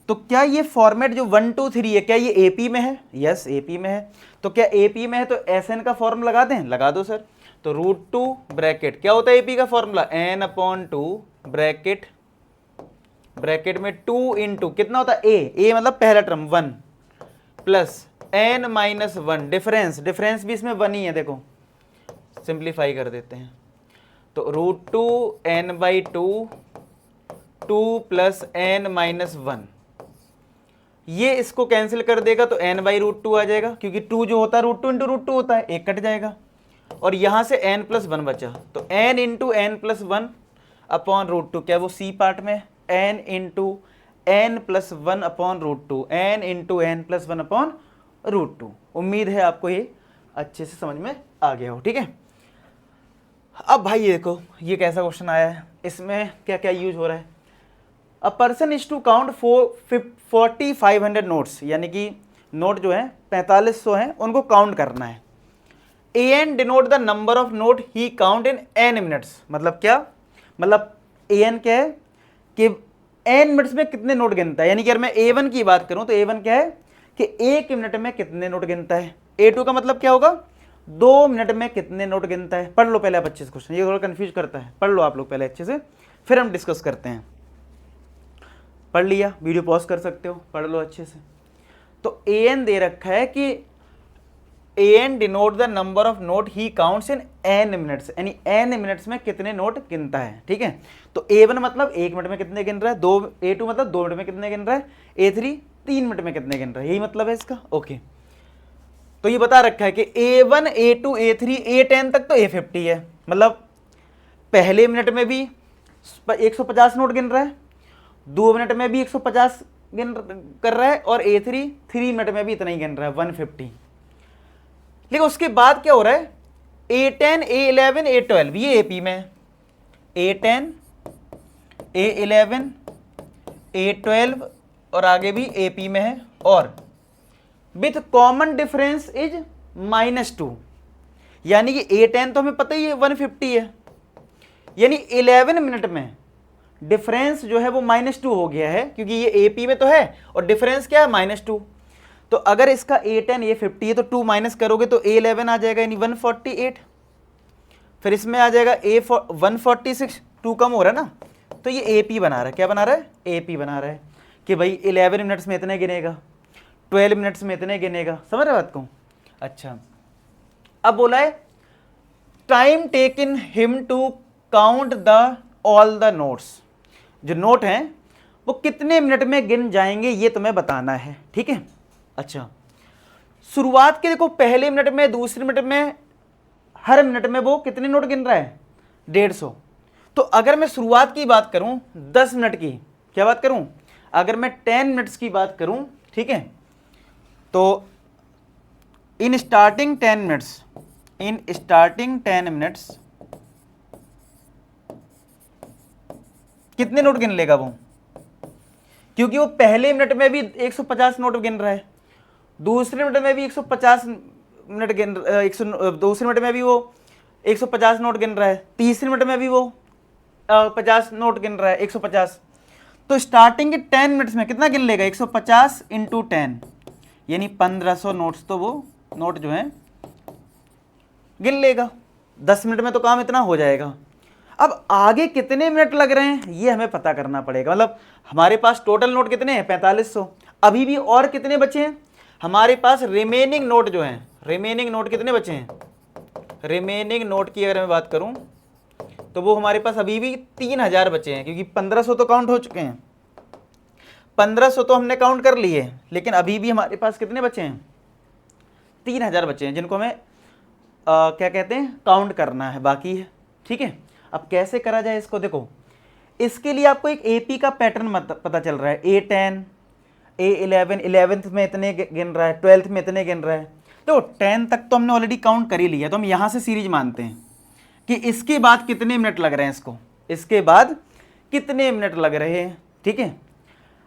Speaker 1: तो क्या ये फॉर्मेट जो 1 2 3 है, क्या ये AP में है, यस AP में है। तो क्या AP में है तो SN का फॉर्मूला लगा दें, लगा दो सर। तो √2 ब्रैकेट क्या होता है AP का फॉर्मूला, n/2 ब्रैकेट में 2 इंटू कितना होता है a मतलब पहला टर्म 1 प्लस n-1 डिफरेंस भी इसमें 1 ही है, देखो सिंप्लीफाई कर देते हैं। तो √2 n/2 2 प्लस n-1, ये इसको कैंसिल कर देगा तो n/√2 आ जाएगा, क्योंकि 2 जो होता है √2 इंटू √2 होता है, एक कट जाएगा। और यहाँ से n+1 बचा, तो n इंटू n+1 अपॉन √2, क्या वो C पार्ट में, n into n+1 upon √2, n into n+1 upon √2। उम्मीद है आपको ये अच्छे से समझ में आ गया हो, ठीक है। अब भाई ये देखो ये कैसा क्वेश्चन आया है, इसमें क्या क्या यूज हो रहा है। A person is to count 4500 notes, यानी कि नोट जो है 4500 हैं, उनको काउंट करना है। an denote the number of note he count in n minutes, मतलब क्या, मतलब an क्या है कि n मिनट्स में कितने नोट गिनता है। यानी कि अगर मैं a1 की बात करूं तो a1 क्या है कि 1 मिनट में कितने नोट गिनता है। a2 का मतलब क्या होगा, 2 मिनट में कितने नोट गिनता है। पढ़ लो पहले आप अच्छे से क्वेश्चन, ये थोड़ा कंफ्यूज करता है, पढ़ लो आप लोग पहले अच्छे से, फिर हम डिस्कस करते हैं। पढ़ लिया, वीडियो पॉज कर सकते हो, पढ़ लो अच्छे से। तो an दे रखा है कि an denote the number of note he counts in n minutes, यानी n मिनट्स में कितने नोट गिनता है, ठीक है। तो a1 मतलब 1 मिनट में कितने गिन रहा है, a2 मतलब 2 मिनट में कितने गिन रहा है, a3 3 मिनट में कितने गिन रहा है, यही मतलब है इसका, ओके। तो ये बता रखा है कि a1 a2 a3 a10 तक तो a50 है, मतलब पहले मिनट में भी 150 नोट गिन रहा है, 2 मिनट में भी 150 गिन कर रहा है, और a3 3 मिनट में भी इतना ही गिन रहा है 150। लेकिन उसके बाद क्या हो रहा है, a10 a11 a12 ये AP में है, a10 a11 a12 और आगे भी AP में है, और विथ कॉमन डिफरेंस इज -2, यानी कि a10 तो हमें पता ही है 150 है, यानी 11 मिनट में डिफरेंस जो है वो -2 हो गया है, क्योंकि ये AP में तो है और डिफरेंस क्या है -2। तो अगर इसका a10 ये 50 है तो 2 माइनस करोगे तो a11 आ जाएगा, यानी 148, फिर इसमें आ जाएगा 146, 2 कम हो रहा है ना, तो ये AP बना रहा है, क्या बना रहा है, AP बना रहा है कि भाई 11 मिनट्स में इतने गिनेगा, 12 मिनट्स में इतने गिनेगा, समझ रहे बात को। अच्छा, अब बोला है time taken him to count the all the notes, जो नोट हैं वो कितने मिनट में गिन जाएंगे ये तुम्हें बताना है, ठीक है। अच्छा, शुरुआत के देखो पहले मिनट में, दूसरे मिनट में, हर मिनट में वो कितने नोट गिन रहा है? 150। तो अगर मैं शुरुआत की बात करूं 10 मिनट की, क्या बात करूं, अगर मैं 10 मिनट्स की बात करूं, ठीक है, तो इन स्टार्टिंग 10 मिनट्स कितने नोट गिन लेगा वो? क्योंकि वो पहले मिनट में भी 150 नोट गिन रहा है, दूसरे मिनट में भी 150 मिनट गिन, दूसरे मिनट में भी वो 150 नोट गिन रहा है, तीसरे मिनट में भी वो 50 नोट गिन रहा है, 150। तो स्टार्टिंग के 10 मिनट्स में कितना गिन लेगा? 150 इंटू 10 यानी 1500 नोट्स तो वो नोट जो है गिन लेगा। 10 मिनट में तो काम इतना हो जाएगा। अब आगे कितने मिनट लग रहे हैं ये हमें पता करना पड़ेगा। मतलब हमारे पास टोटल नोट कितने हैं? 4500। अभी भी और कितने बचे हैं हमारे पास? रिमेनिंग नोट जो हैं, रिमेनिंग नोट कितने बचे हैं? रिमेनिंग नोट की अगर मैं बात करूं तो वो हमारे पास अभी भी 3000 बचे हैं, क्योंकि 1500 तो काउंट हो चुके हैं, 1500 तो हमने काउंट कर लिए, लेकिन अभी भी हमारे पास कितने बचे हैं? 3000 बचे हैं, जिनको हमें क्या कहते हैं, काउंट करना है, बाकी है। ठीक है, अब कैसे करा जाए इसको? देखो, इसके लिए आपको एक एपी का पैटर्न पता चल रहा है। A10, A11, 11th में इतने गिन रहा है, 12th में इतने गिन रहा है। तो 10 तक तो हमने ऑलरेडी काउंट कर ही लिया, तो हम यहाँ से सीरीज मानते हैं कि इसके बाद कितने मिनट लग रहे हैं इसको, इसके बाद कितने मिनट लग रहे हैं। ठीक है,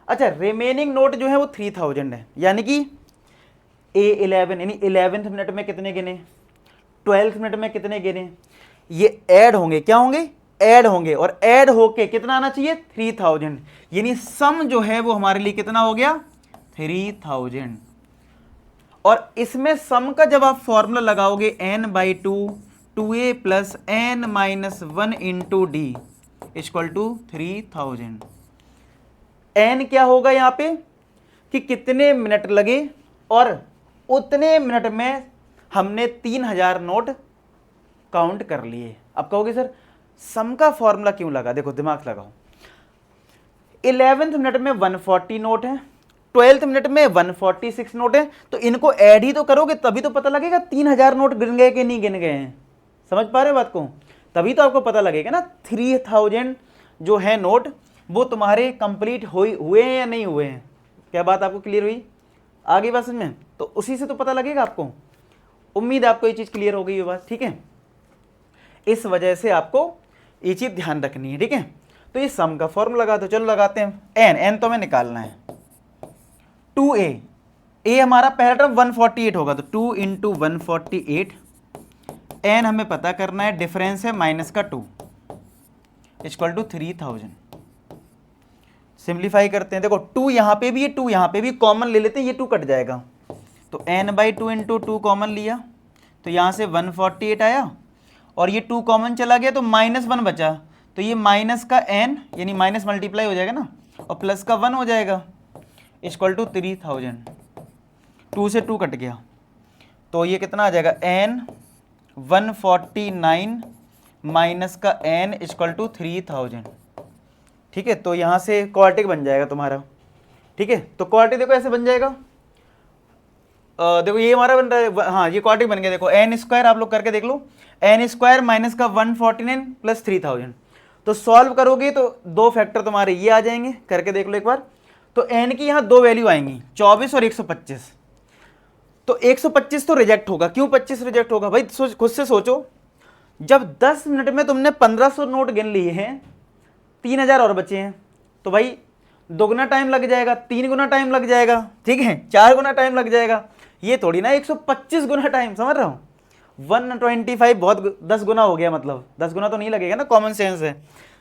Speaker 1: अच्छा, रिमेनिंग नोट जो है वो 3000 है, यानी कि A11 यानी 11th मिनट में कितने गिने, 12th मिनट में कितने गिने, ये ऐड होंगे, क्या होंगे? ऐड होंगे, और ऐड होके कितना आना चाहिए? 3000। यानी सम जो है वो हमारे लिए कितना हो गया? 3000। और इसमें सम का जब आप फॉर्मूला लगाओगे n/2 2a plus n-1 into d equal to 3000। n क्या होगा यहाँ पे कि कितने मिनट लगे, और उतने मिनट में हमने 3000 नोट काउंट कर लिए। अब कहोगे सर सम का फॉर्मूला क्यों लगा? देखो दिमाग लगाओ, 11th मिनट में 140 नोट है, 12th मिनट में 146 नोट है, तो इनको ऐड ही तो करोगे तभी तो पता लगेगा 3000 नोट गिन गए कि नहीं गिन गए हैं। समझ पा रहे हो बात को? तभी तो आपको पता लगेगा ना 3000 जो है नोट वो तुम्हारे कंप्लीट हुए हैं या नहीं हुए हैं। क्या बात आपको क्लियर हुई? आगे बात समझ में? तो उसी से तो पता लगेगा आपको। उम्मीद है आपको ये चीज़ क्लियर हो गई है बात। ठीक है, इस वजह से आपको ये चीज़ ध्यान रखनी है। ठीक है, तो ये सम का फॉर्मूला लगा दो। चलो लगाते हैं। एन तो हमें निकालना है। 2a, a हमारा पहला टर्म 148 होगा, तो 2 इंटू 148, एन हमें पता करना है, डिफरेंस है माइनस का 2 इक्वल टू 3000। सिंप्लीफाई करते हैं। देखो 2 यहाँ पे भी है, 2 यहाँ पे भी, कॉमन ले लेते हैं, ये 2 कट जाएगा, तो n/2 इंटू 2 कॉमन लिया, तो यहाँ से 148 आया, और ये 2 कॉमन चला गया तो -1 बचा, तो ये माइनस का n यानी माइनस मल्टीप्लाई हो जाएगा ना, और प्लस का 1 हो जाएगा इक्वल टू 3000। 2 से 2 कट गया, तो ये कितना आ जाएगा? n 149 माइनस का n इक्वल टू 3000। ठीक है, तो यहाँ से क्वाड्रेटिक बन जाएगा तुम्हारा। ठीक है, तो क्वाड्रेटिक देखो ऐसे बन जाएगा। देखो ये हमारा बन रहा है, हाँ ये क्वाड्रेटिक बन गया। देखो n स्क्वायर आप लोग करके देख लो, n स्क्वायर माइनस का 149 प्लस 3000। तो सॉल्व करोगे तो 2 फैक्टर तुम्हारे ये आ जाएंगे, करके देख लो एक बार। तो n की यहाँ 2 वैल्यू आएंगी, 24 और 125। तो 125 तो रिजेक्ट होगा। क्यों 25 रिजेक्ट होगा भाई? खुद से सोचो, जब 10 मिनट में तुमने 1500 नोट गिन लिए हैं, 3000 और बचे हैं, तो भाई 2 गुना टाइम लग जाएगा, 3 गुना टाइम लग जाएगा, ठीक है, 4 गुना टाइम लग जाएगा। ये थोड़ी ना 125 गुना टाइम, समझ रहा हूँ? 125 बहुत 10 गुना हो गया, मतलब 10 गुना तो नहीं लगेगा ना, कॉमन सेंस है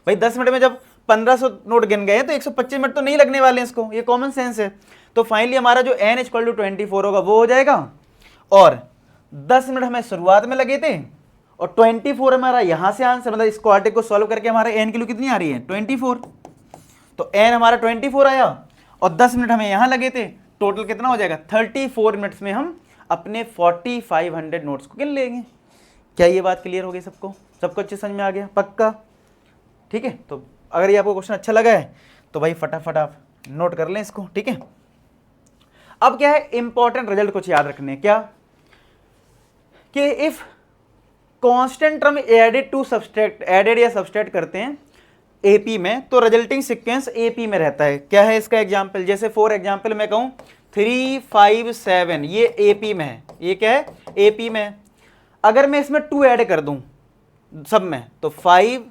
Speaker 1: भाई। 10 मिनट में जब 1500 नोट गिन गए तो 125 मिनट तो नहीं लगने वाले हैं इसको, ये कॉमन सेंस है। तो फाइनली हमारा जो n इक्वल टू 24 होगा वो हो जाएगा, और 10 मिनट हमें शुरुआत में लगे थे, और 24 हमारा यहाँ से आंसर, मतलब इस क्वाड्रेटिक को सॉल्व करके हमारा n की वैल्यू कितनी आ रही है? 24। तो n हमारा 24 आया, और 10 मिनट हमें यहाँ लगे थे, टोटल कितना हो जाएगा? 34 मिनट्स में हम अपने 4500 नोट्स को गिन लेंगे। क्या ये बात क्लियर हो गई सबको? सबको अच्छे समझ में आ गया? पक्का? ठीक है, तो अगर ये आपको क्वेश्चन अच्छा लगा है तो भाई फटाफट आप नोट कर लें इसको। ठीक है, अब क्या है, इंपॉर्टेंट रिजल्ट कुछ याद रखने, क्या कि if constant term added to subtract, added या सब्सट्रैक्ट करते हैं एपी में, तो रिजल्टिंग सीक्वेंस एपी में रहता है। क्या है इसका एग्जांपल, जैसे फॉर एग्जांपल मैं कहूं 3 5 7, ये एपी में है, ये क्या है एपी में है। अगर मैं इसमें 2 ऐड कर दूं सब में, तो 5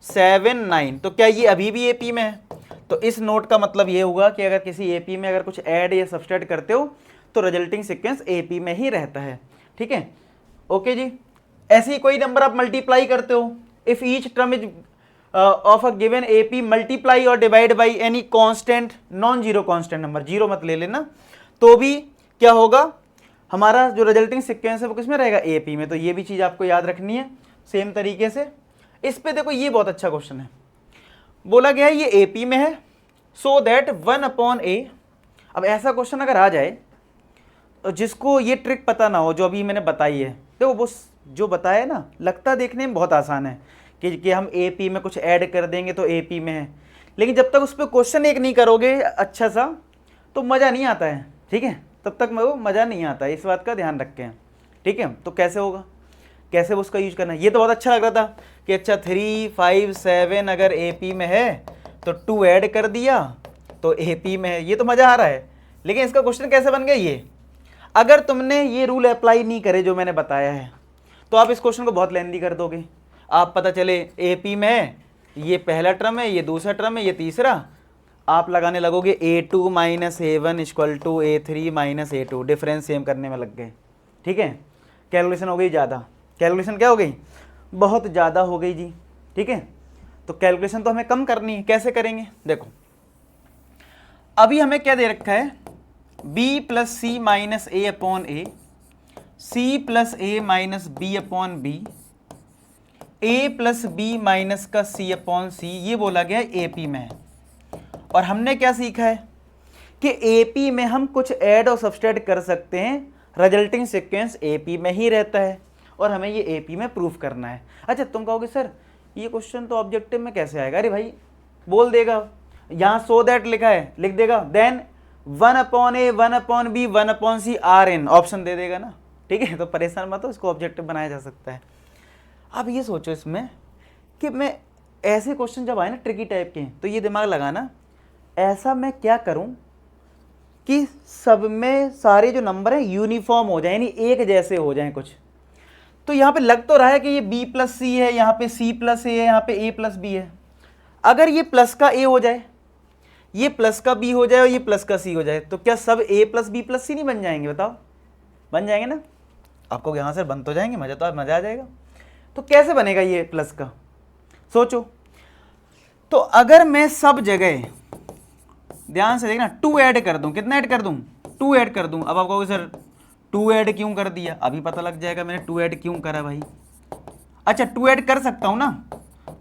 Speaker 1: 7 9, तो क्या ये अभी भी एपी में है? तो इस नोट का मतलब ये होगा कि अगर किसी एपी में अगर कुछ ऐड या सब्सट्रैक्ट करते हो तो रिजल्टिंग सीक्वेंस एपी में ही रहता है। ठीक है, ओके जी। ऐसे ही कोई नंबर आप मल्टीप्लाई करते हो, if each term is of a given AP multiply और divide by any constant non zero constant number, zero मत ले लेना, तो भी क्या होगा, हमारा जो रिजल्टिंग सीक्वेंस है वो किसमें रहेगा, एपी में। तो ये भी चीज आपको याद रखनी है सेम तरीके से। इस पे देखो ये बहुत अच्छा क्वेश्चन है, बोला गया है ये एपी में है, सो दैट 1/a। अब ऐसा क्वेश्चन अगर आ जाए जिसको ये ट्रिक पता ना हो जो अभी मैंने बताई है, देखो वो जो बताया ना लगता देखने में बहुत आसान है कि हम एपी में कुछ ऐड कर देंगे तो एपी में है, लेकिन जब तक उस पर क्वेश्चन एक नहीं करोगे अच्छा सा तो मज़ा नहीं आता है। ठीक है, तब तक वो मज़ा नहीं आता है, इस बात का ध्यान रखें। ठीक है, तो कैसे होगा, कैसे उसका यूज करना है, ये तो बहुत अच्छा लग रहा था कि अच्छा 3 5 7 अगर एपी में है तो 2 ऐड कर दिया तो एपी में है, ये तो मज़ा आ रहा है। लेकिन इसका क्वेश्चन कैसे बन गया ये, अगर तुमने ये रूल अप्लाई नहीं करे जो मैंने बताया है तो आप इस क्वेश्चन को बहुत लेंदी कर दोगे। आप पता चले एपी में है, ये पहला टर्म है, ये दूसरा टर्म है, ये तीसरा, आप लगाने लगोगे a2 - a1 = a3 - a2, difference same करने में लग गए। ठीक है, कैलकुलेशन हो गई ज़्यादा, कैलकुलेशन क्या हो गई, बहुत ज़्यादा हो गई जी। ठीक है, तो कैलकुलेशन तो हमें कम करनी है, कैसे करेंगे, देखो अभी हमें क्या दे रखा है, b + c - a/a, c + a - b/b, a + b - का c/c, ये बोला गया है एपी में है। और हमने क्या सीखा है कि एपी में हम कुछ ऐड और सब्सट्रैक्ट कर सकते हैं, रिजल्टिंग सीक्वेंस एपी में ही रहता है और hमें ये एपी में प्रूफ करना है। अच्छा तुम कहोगे सर ये क्वेश्चन तो ऑब्जेक्टिव में कैसे आएगा, अरे भाई बोल देगा यहाँ सो दैट लिखा है लिख देगा, then 1/a 1/b 1/c are in, option दे देगा ना। ठीक है, तो परेशान मत हो, इसको ऑब्जेक्टिव बनाया जा सकता है। अब ये सोचो इसमें कि मैं ऐसे क्वेश्चन जब आए ना ट्रिकी टाइप के, तो ये दिमाग लगाना ऐसा मैं क्या करूं कि सब में सारे जो नंबर हैं यूनिफॉर्म हो जाए, यानी एक जैसे हो जाएं कुछ। तो यहाँ पे लग तो रहा है कि ये b + c है, यहाँ पे c + a है, यहाँ पे a + b है। अगर ये प्लस का a हो जाए, ये प्लस का b हो जाए और ये प्लस का c हो जाए, तो क्या सब a + b + c नहीं बन जाएंगे, बताओ बन जाएंगे ना। आपको यहाँ से बन तो जाएंगे, मज़ा आ जाएगा। तो कैसे बनेगा ये प्लस का, सोचो। तो अगर मैं सब जगह ध्यान से देखना 2 ऐड कर दूं, कितना ऐड कर दूं, 2 ऐड कर दूं। अब आप कहोगे सर 2 ऐड क्यों कर दिया, अभी पता लग जाएगा मैंने 2 ऐड क्यों करा भाई। अच्छा 2 ऐड कर सकता हूं ना,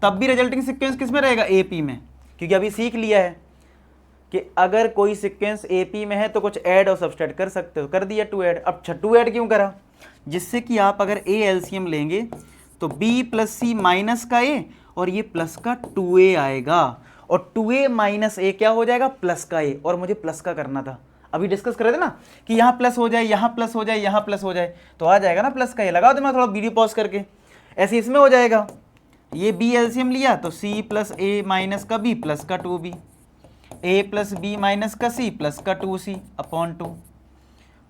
Speaker 1: तब भी रिजल्टिंग सीक्वेंस किस में रहेगा, एपी में, क्योंकि अभी सीख लिया है कि अगर कोई सीक्वेंस एपी में है तो कुछ ऐड और सब्सट्रैक्ट कर सकते हो, कर दिया 2 ऐड। अब 2 ऐड क्यों करा, जिससे कि आप अगर a एलसीएम लेंगे तो b + c - का a और ये प्लस का 2a आएगा, और 2a - a क्या हो जाएगा, प्लस का a, और मुझे प्लस का करना था। अभी डिस्कस कर रहे थे ना कि यहाँ प्लस हो जाए, यहाँ प्लस हो जाए, यहाँ प्लस हो जाए, तो आ जाएगा ना प्लस का a। लगा दो मैं थोड़ा वीडियो पॉज करके, ऐसे इसमें हो जाएगा। ये b एलसीएम लिया तो c + a - का b प्लस का 2b, a + b - का c प्लस का 2c/2।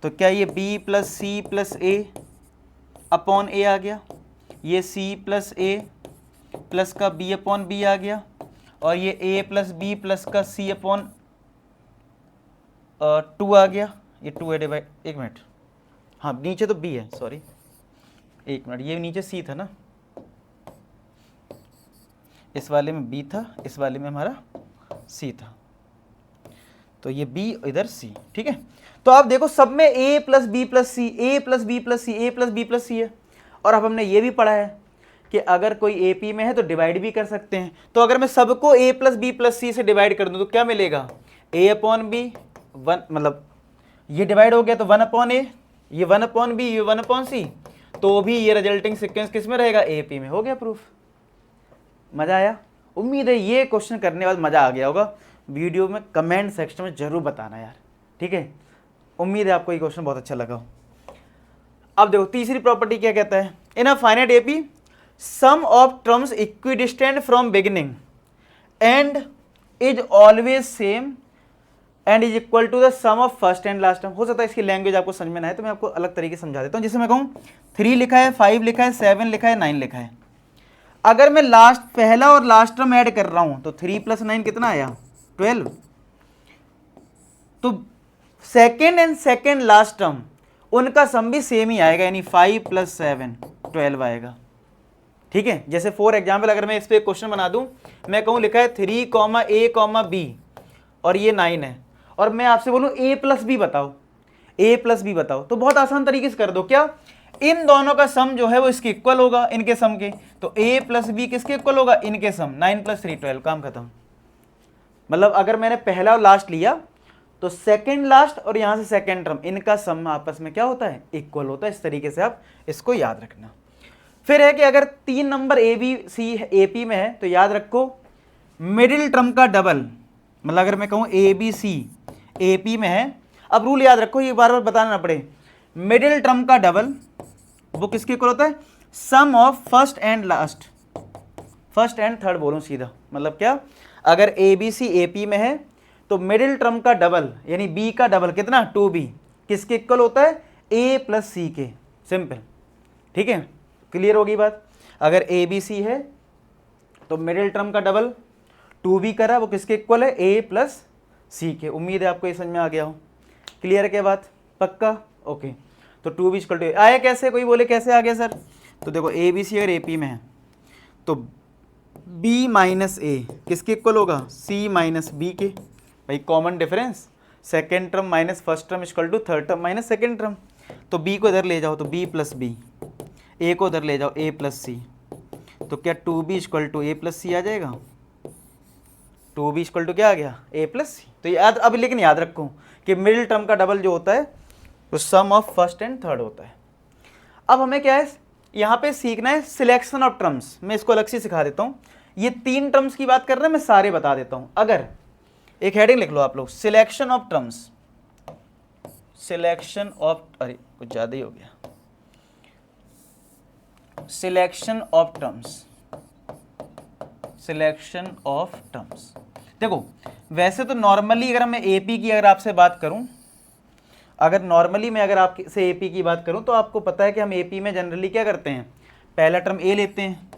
Speaker 1: तो क्या ये b + c + a/a आ गया, ये c + a प्लस का b/b आ गया, और ये a + b प्लस का c/2 आ गया। ये 2 डिवाइड, एक मिनट, हाँ नीचे तो b है, सॉरी एक मिनट, ये नीचे c था ना, इस वाले में b था, इस वाले में हमारा c था, तो ये b इधर c। ठीक है, तो आप देखो सब में a + b + c, a + b + c, a + b + c है। और अब हमने ये भी पढ़ा है कि अगर कोई एपी में है तो डिवाइड भी कर सकते हैं। तो अगर मैं सबको a + b + c से डिवाइड कर दूं तो क्या मिलेगा, a/b 1, मतलब ये डिवाइड हो गया तो 1/a, ये 1/b, ये 1/c, तो भी ये रिजल्टिंग सीक्वेंस किस में रहेगा, एपी में। हो गया प्रूफ। मज़ा आया, उम्मीद है ये क्वेश्चन करने के बाद मज़ा आ गया होगा। वीडियो में कमेंट सेक्शन में ज़रूर बताना यार, ठीक है। उम्मीद है आपको ये क्वेश्चन बहुत अच्छा लगा हो। अब देखो तीसरी प्रॉपर्टी क्या कहता है, in a finite AP sum of terms equidistant from beginning and is always same and is equal to the sum of first and last term. हो सकता है इसकी लैंग्वेज आपको समझ में ना आए तो मैं आपको अलग तरीके से समझा देता हूँ। जैसे मैं कहूँ 3 लिखा है, 5 लिखा है, 7 लिखा है, 9 लिखा है। अगर मैं लास्ट पहला और लास्ट टर्म ऐड कर रहा हूँ तो 3 + 9 कितना आया 12। तो second and second last term उनका सम भी सेम ही आएगा, यानी 5 + 7 12 आएगा। ठीक है, जैसे फॉर एग्जाम्पल अगर मैं इस पर क्वेश्चन बना दूं, मैं कहूँ लिखा है 3, A, B और ये 9 है, और मैं आपसे बोलूँ A + B बताओ, A + B बताओ, तो बहुत आसान तरीके से कर दो। क्या इन दोनों का सम जो है वो इसके इक्वल होगा, इनके सम के, तो A + B किसके इक्वल होगा, इनके सम। 9 + 3 12, काम खत्म। मतलब अगर मैंने पहला और लास्ट लिया तो सेकेंड लास्ट और यहां से सेकेंड टर्म इनका सम आपस में क्या होता है, इक्वल होता है। इस तरीके से आप इसको याद रखना। फिर है कि अगर 3 नंबर ABC AP में है तो याद रखो मिडिल टर्म का डबल, मतलब अगर मैं कहूँ ABC AP में है, अब रूल याद रखो, ये बार बार बताना ना पड़े, मिडिल टर्म का डबल वो किसके इक्वल होता है, sum of first and last, first and third बोलूँ सीधा। मतलब क्या, अगर ABC AP में है तो मिडिल टर्म का डबल यानी B का डबल कितना 2B किसके इक्वल होता है, A + C के। सिंपल, ठीक है, क्लियर होगी बात। अगर ABC है तो मिडिल टर्म का डबल 2B करा वो किसके इक्वल है, A + C के। उम्मीद है आपको ये समझ में आ गया हो। क्लियर है क्या बात, पक्का, ओके। तो 2B = आया कैसे, कोई बोले कैसे आ गया सर, तो देखो ABC अगर AP में है तो B - A किसके इक्वल होगा, C - B के। भाई common difference, second term minus first term = third term minus second term. तो B को इधर ले जाओ तो B + B, A को इधर ले जाओ A + C, तो क्या 2B = A + C आ जाएगा। 2B = क्या आ गया, A + C। तो याद, अब लेकिन याद रखो कि मिडिल टर्म का डबल जो होता है वो सम ऑफ फर्स्ट एंड थर्ड होता है। अब हमें क्या है यहाँ पे सीखना है सिलेक्शन ऑफ टर्म्स। मैं इसको अलग से सिखा देता हूँ। ये 3 टर्म्स की बात कर रहे हैं, मैं सारे बता देता हूँ। अगर एक हेडिंग लिख लो आप लोग, selection of terms, selection of, अरे कुछ ज्यादा ही हो गया, selection of terms, selection of terms. देखो वैसे तो नॉर्मली अगर मैं AP की अगर आपसे बात करूं, अगर नॉर्मली मैं अगर आपसे AP की बात करूं तो आपको पता है कि हम AP में जनरली क्या करते हैं, पहला टर्म A लेते हैं,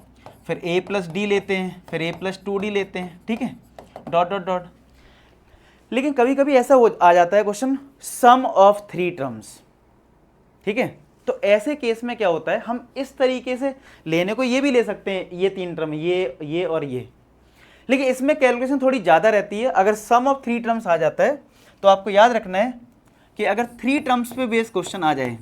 Speaker 1: फिर A + D लेते हैं, फिर A + 2D लेते हैं, ठीक है, डॉट डॉट डॉट। लेकिन कभी कभी ऐसा आ जाता है क्वेश्चन सम ऑफ 3 टर्म्स, ठीक है, तो ऐसे केस में क्या होता है, हम इस तरीके से लेने को ये भी ले सकते हैं, ये 3 टर्म, ये और ये, लेकिन इसमें कैलकुलेशन थोड़ी ज़्यादा रहती है। अगर सम ऑफ 3 टर्म्स आ जाता है तो आपको याद रखना है कि अगर 3 टर्म्स पे बेस क्वेश्चन आ जाए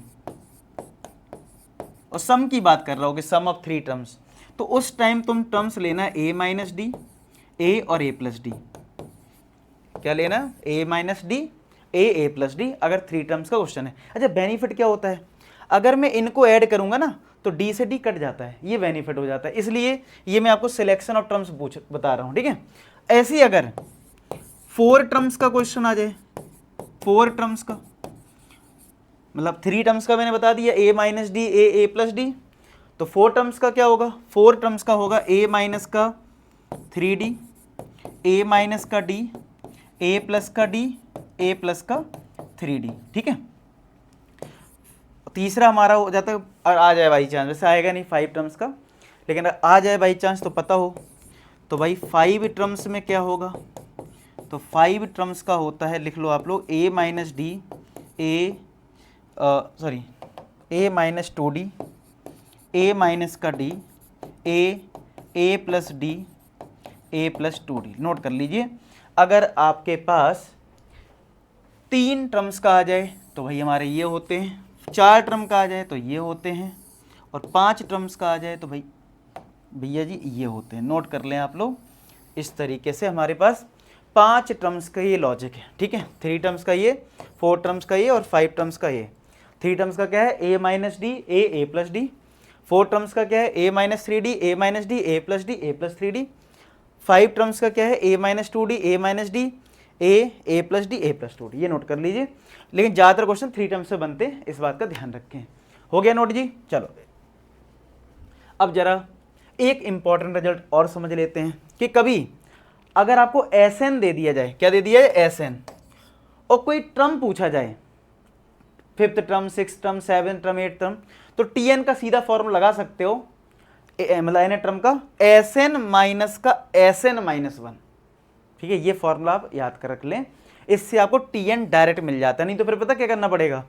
Speaker 1: और सम की बात कर रहा हो कि सम ऑफ 3 टर्म्स, तो उस टाइम तुम टर्म्स लेना है A - D, A और A + D। क्या लेना, A - D, A + D, अगर 3 टर्म्स का क्वेश्चन है। अच्छा बेनिफिट क्या होता है, अगर मैं इनको ऐड करूंगा ना तो D से D कट जाता है, ये बेनिफिट हो जाता है। इसलिए ये मैं आपको सिलेक्शन ऑफ टर्म्स बता रहा हूं, ठीक है। ऐसे ही अगर 4 टर्म्स का क्वेश्चन आ जाए, 4 टर्म्स का, मतलब 3 टर्म्स का मैंने बता दिया, A - D, A + D, तो 4 टर्म्स का क्या होगा, 4 टर्म्स का होगा A- का 3D, A- का D, A + का D, A + का 3D, ठीक है। तीसरा हमारा हो जाता है, आ जाए बाई चांस, वैसे आएगा नहीं 5 टर्म्स का, लेकिन आ जाए बाई चांस तो पता हो, तो भाई 5 टर्म्स में क्या होगा, तो 5 टर्म्स का होता है, लिख लो आप लोग, A - D, A - 2D, A- का D, A + D, A + 2D। Note कर लीजिए, अगर आपके पास 3 टर्म्स का आ जाए तो भाई हमारे ये होते हैं, 4 टर्म का आ जाए तो ये होते हैं, और 5 टर्म्स का आ जाए तो भाई भैया जी ये होते हैं। नोट कर लें आप लोग, इस तरीके से हमारे पास 5 टर्म्स का ये लॉजिक है, ठीक है। 3 टर्म्स का ये, 4 टर्म्स का ये और 5 टर्म्स का ये। 3 टर्म्स का क्या है, A - D, A + D। 4 terms का क्या है, A - 3D, A - D, A + D, A + 3D। 5 terms का क्या है, A - 2D, A - D, A plus D A plus 2d, ये नोट कर लीजिए। लेकिन ज़्यादातर क्वेश्चन 3 टर्म से बनते हैं, इस बात का ध्यान रखें। हो गया नोट जी। चलो अब जरा एक इंपॉर्टेंट रिजल्ट और समझ लेते हैं कि कभी अगर आपको Sn दे दिया जाए, क्या दे दिया है Sn, और कोई टर्म पूछा जाए, 5th term, 6th term, 7th term, 8th term, तो Tn का सीधा फॉर्मूला लगा सकते हो, मतलब एन टर्म का Sn माइनस का Sn माइनस 1। ठीक है, ये फॉर्मूला आप याद कर रख लें, इससे आपको Tn डायरेक्ट मिल जाता है। नहीं तो फिर पता क्या करना पड़ेगा,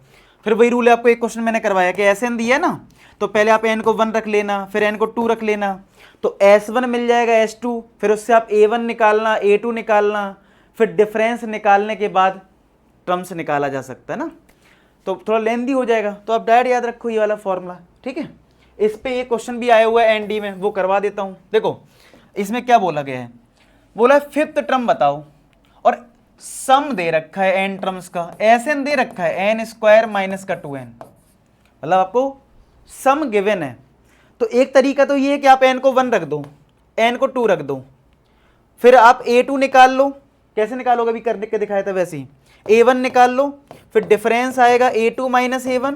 Speaker 1: फिर वही रूल है, आपको एक क्वेश्चन मैंने करवाया कि Sn दिया है ना, तो पहले आप n को 1 रख लेना, फिर n को 2 रख लेना, तो S1 मिल जाएगा S2, फिर उससे आप A1 निकालना, A2 निकालना, फिर डिफरेंस निकालने के बाद टर्म्स निकाला जा सकता है ना, तो थोड़ा लेंदी हो जाएगा। तो आप डायरेक्ट याद रखो ये वाला फॉर्मूला। ठीक है, इस पे ये क्वेश्चन भी आया हुआ है एनडी में, वो करवा देता हूँ। देखो इसमें क्या बोला गया है, बोला 5th टर्म बताओ और सम दे रखा है n टर्म्स का, Sn दे रखा है n स्क्वायर माइनस का 2n, मतलब आपको सम गिवन है। तो एक तरीका तो ये है कि आप n को 1 रख दो, n को 2 रख दो, फिर आप A2 निकाल लो। कैसे निकालोगे, अभी करने के दिखाया था वैसे ही, A1 निकाल लो, फिर डिफरेंस आएगा A2 माइनस A1।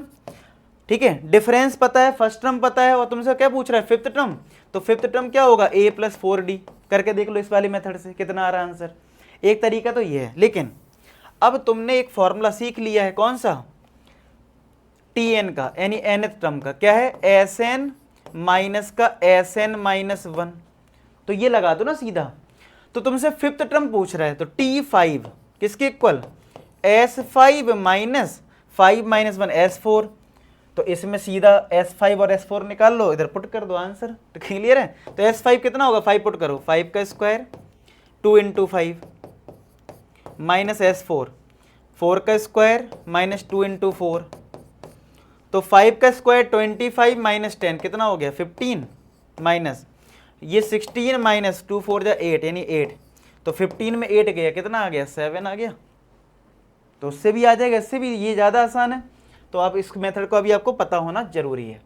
Speaker 1: ठीक है, डिफरेंस पता है, फर्स्ट टर्म पता है, और तुमसे क्या पूछ रहा है 5th टर्म, तो 5th टर्म क्या होगा A प्लस 4d। करके देख लो इस वाली मेथड से कितना आ रहा है आंसर। एक तरीका तो ये है, लेकिन अब तुमने एक फॉर्मूला सीख लिया है, कौन सा, Tn का, यानी nth टर्म का, क्या है Sn माइनस का Sn माइनस 1, तो ये लगा दो ना सीधा। तो तुमसे 5th टर्म पूछ रहा है, तो T5 किसके equal, S5 minus 5 minus 1 S4, तो इसमें सीधा S5 और S4 निकाल लो, इधर पुट कर दो आंसर, तो क्लियर है। तो S5 कितना होगा, 5 पुट करो, 5 का स्क्वायर 2 इंटू 5 माइनस S4 4 का स्क्वायर माइनस 2 इंटू 4, तो 5 का स्क्वायर 25 माइनस 10 कितना हो गया 15, माइनस ये 16 माइनस 2 4 जा 8 यानी 8, तो 15 में 8 गया, कितना आ गया 7 आ गया। तो उससे भी आ जाएगा, इससे भी, ये ज़्यादा आसान है। तो आप इस मेथड को अभी आपको पता होना जरूरी है।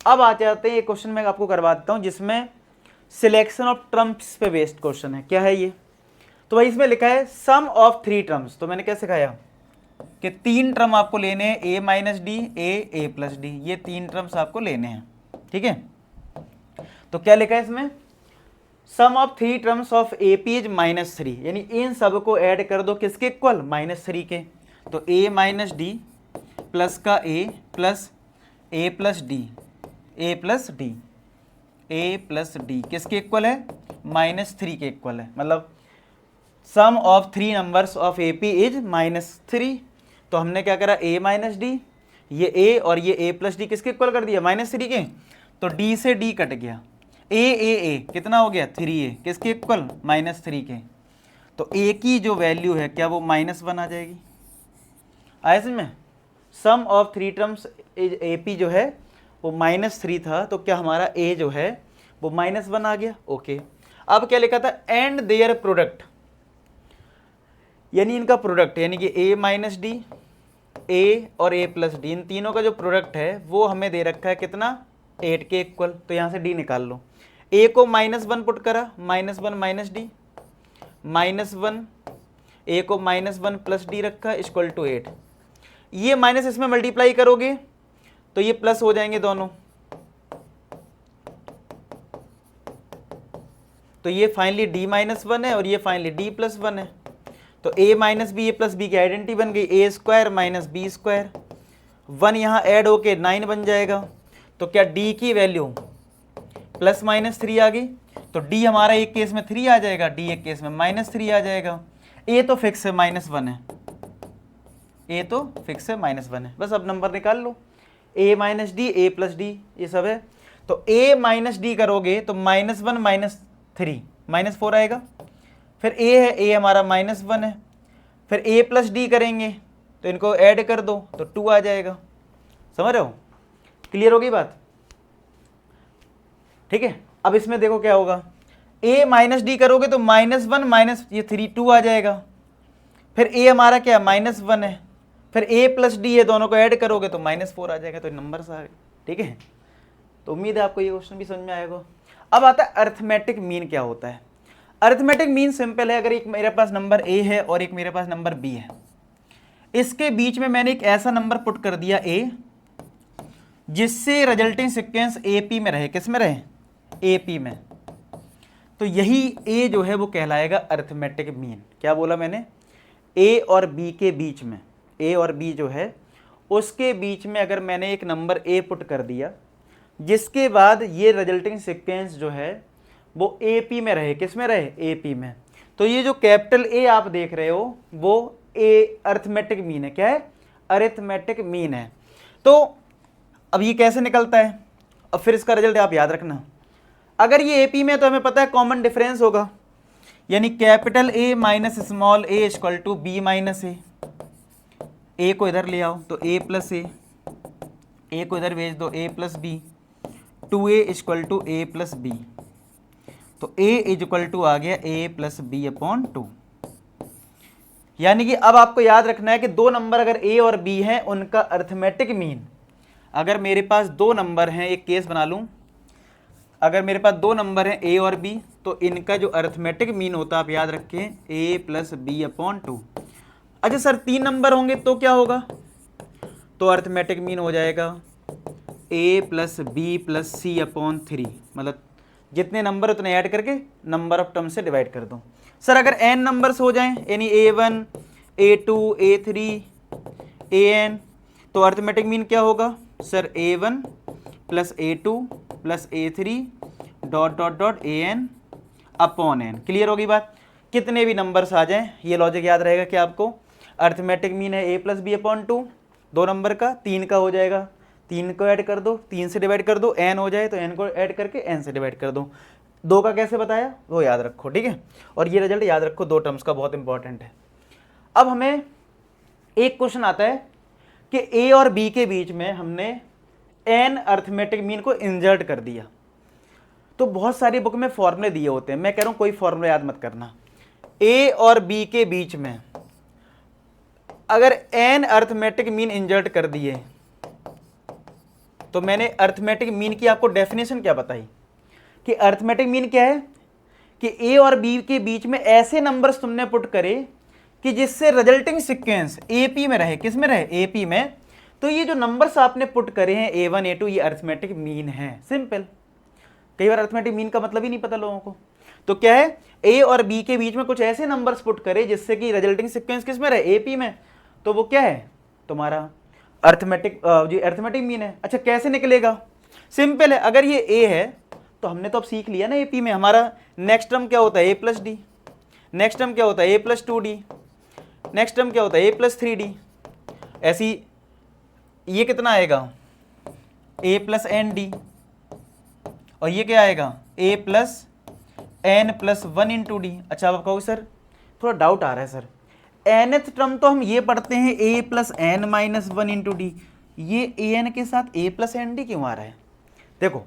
Speaker 1: अब आ जाते हैं, ये क्वेश्चन मैं आपको करवा देता हूँ जिसमें सिलेक्शन ऑफ टर्म्स पे बेस्ड क्वेश्चन है। क्या है ये, तो भाई इसमें लिखा है सम ऑफ 3 टर्म्स। तो मैंने क्या सिखाया कि 3 टर्म आपको लेने हैं, a minus D, A plus D, ये 3 टर्म्स आपको लेने हैं। ठीक है, तो क्या लिखा है इसमें, sum of 3 terms of A P is -3, यानी इन सब को ऐड कर दो किसके इक्वल, -3 के। तो a माइनस डी प्लस का a plus D, a plus D किसके इक्वल है, -3 के इक्वल है। मतलब sum of 3 numbers of A P is -3। तो हमने क्या करा, a माइनस डी, ये a और ये a प्लस डी किसके इक्वल कर दिया, -3 के, तो d से d कट गया, a कितना हो गया 3a, किसके इक्वल, -3 के। तो a की जो वैल्यू है क्या वो -1 आ जाएगी। आया समझ में, सम ऑफ 3 टर्म्स ए पी जो है वो -3 था, तो क्या हमारा a जो है वो -1 आ गया। ओके, अब क्या लिखा था, एंड देयर प्रोडक्ट, यानी इनका प्रोडक्ट, यानी कि a माइनस डी, a और a प्लस डी, इन तीनों का जो प्रोडक्ट है वो हमें दे रखा है कितना, 8 के इक्वल। तो यहाँ से d निकाल लो, a को -1 पुट करा, -1 माइनस डी, -1, a को -1 प्लस डी रखा इक्वल टू 8। ये माइनस इसमें मल्टीप्लाई करोगे तो ये प्लस हो जाएंगे दोनों, तो ये फाइनली d-1 है और ये फाइनली d+1 है। तो a minus b, a plus b की आइडेंटिटी बन गई, a square minus b square, 1 यहाँ ऐड होके 9 बन जाएगा। तो क्या d की वैल्यू +-3 आ गई, तो d हमारा एक केस में 3 आ जाएगा, d एक केस में -3 आ जाएगा। a तो फिक्स है -1 है, a तो फिक्स है -1 है, बस अब नंबर निकाल लो, a minus D, a plus D, ये सब है। तो a माइनस डी करोगे तो -1 -3 -4 आएगा, फिर a है, a हमारा -1 है, फिर a प्लस डी करेंगे तो इनको ऐड कर दो तो 2 आ जाएगा। समझ रहे हो, क्लियर होगी बात। ठीक है, अब इसमें देखो क्या होगा, a माइनस डी करोगे तो -1 माइनस ये 3 2 आ जाएगा, फिर a हमारा क्या -1 है, फिर a प्लस डी है, दोनों को ऐड करोगे तो -4 आ जाएगा। तो नंबर आ गए। ठीक है, तो उम्मीद है आपको ये क्वेश्चन भी समझ में आएगा। अब आता है अर्थमेटिक मीन क्या होता है। अरिथमेटिक मीन सिंपल है, अगर एक मेरे पास नंबर ए है और एक मेरे पास नंबर बी है, इसके बीच में मैंने एक ऐसा नंबर पुट कर दिया ए जिससे रिजल्टिंग सीक्वेंस एपी में रहे, किस में रहे, एपी में, तो यही ए जो है वो कहलाएगा अरिथमेटिक मीन। क्या बोला मैंने, ए और बी के बीच में, ए और बी जो है उसके बीच में अगर मैंने एक नंबर ए पुट कर दिया जिसके बाद ये रिजल्टिंग सीक्वेंस जो है वो एपी में रहे, किस में रहे, एपी में, तो ये जो कैपिटल ए आप देख रहे हो वो ए अरिथमेटिक मीन है। क्या है, अरिथमेटिक मीन है। तो अब ये कैसे निकलता है, अब फिर इसका रिजल्ट आप याद रखना, अगर ये एपी में तो हमें पता है कॉमन डिफरेंस होगा, यानी capital A minus small A equal to B minus A को इधर ले आओ तो ए प्लस ए को इधर भेज दो A plus B, 2a equal to A plus B, तो a इक्वल टू आ गया a प्लस बी अपॉन 2। यानी कि अब आपको याद रखना है कि दो नंबर अगर a और b हैं उनका अरिथमेटिक मीन, अगर मेरे पास दो नंबर हैं, एक केस बना लूं, अगर मेरे पास दो नंबर हैं a और b तो इनका जो अरिथमेटिक मीन होता है आप याद रखें a प्लस बी अपॉन 2। अच्छा सर तीन नंबर होंगे तो क्या होगा, तो अरिथमेटिक मीन हो जाएगा a plus b plus c upon 3, मतलब जितने नंबर उतने ऐड करके नंबर ऑफ टर्म से डिवाइड कर दो। सर अगर n नंबर्स हो जाएं यानी a1 a2 a3 an तो अरिथमेटिक मीन क्या होगा sir a1 plus a2 plus a3 dot dot dot an upon n। Clear होगी बात, कितने भी नंबर्स आ जाएं ये लॉजिक याद रहेगा कि आपको अरिथमेटिक मीन है a प्लस बी अपॉन 2, दो नंबर का, तीन का हो जाएगा, तीन को ऐड कर दो, तीन से डिवाइड कर दो, n हो जाए तो n को ऐड करके n से डिवाइड कर दो। दो का कैसे बताया वो याद रखो, ठीक है, और ये रिजल्ट याद रखो दो टर्म्स का, बहुत इंपॉर्टेंट है। अब हमें एक क्वेश्चन आता है कि a और b के बीच में हमने n अरिथमेटिक मीन को इंसर्ट कर दिया, तो बहुत सारी बुक में फॉर्मूले दिए होते हैं, मैं कह रहा हूं कोई फॉर्मूला याद मत करना। a और b के बीच में अगर n अरिथमेटिक मीन इंसर्ट कर दिए तो मैंने अरिथमेटिक मीन की आपको डेफिनेशन क्या बताई कि अरिथमेटिक मीन क्या है कि a और b के बीच में ऐसे नंबर्स तुमने पुट करे कि जिससे रिजल्टिंग सीक्वेंस AP में रहे, किस में रहे, AP में, तो ये जो नंबर्स आपने पुट करे हैं a1 a2 ये अरिथमेटिक मीन है। सिंपल, कई बार अरिथमेटिक मीन का मतलब ही नहीं पता लोगों को, तो क्या है a और b के बीच में कुछ ऐसे नंबर्स पुट करे जिससे कि रिजल्टिंग सीक्वेंस किस में रहे, AP में, तो वो क्या है तुम्हारा अरिथमेटिक अरिथमेटिक मीन है। अच्छा कैसे निकलेगा, सिंपल है, अगर ये a है तो हमने तो अब सीख लिया ना AP में हमारा नेक्स्ट टर्म क्या होता है a plus D, next term क्या होता है a plus 2d, next term क्या होता है a प्लस 3d, ऐसी ये कितना आएगा a प्लस एन डी, और ये क्या आएगा a plus n plus 1 into d. अच्छा आप कहोगे सर थोड़ा डाउट आ रहा है सर, nth टर्म तो हम ये पढ़ते हैं a plus n minus 1 into d, ये an के साथ a प्लस एन डी क्यों आ रहा है। देखो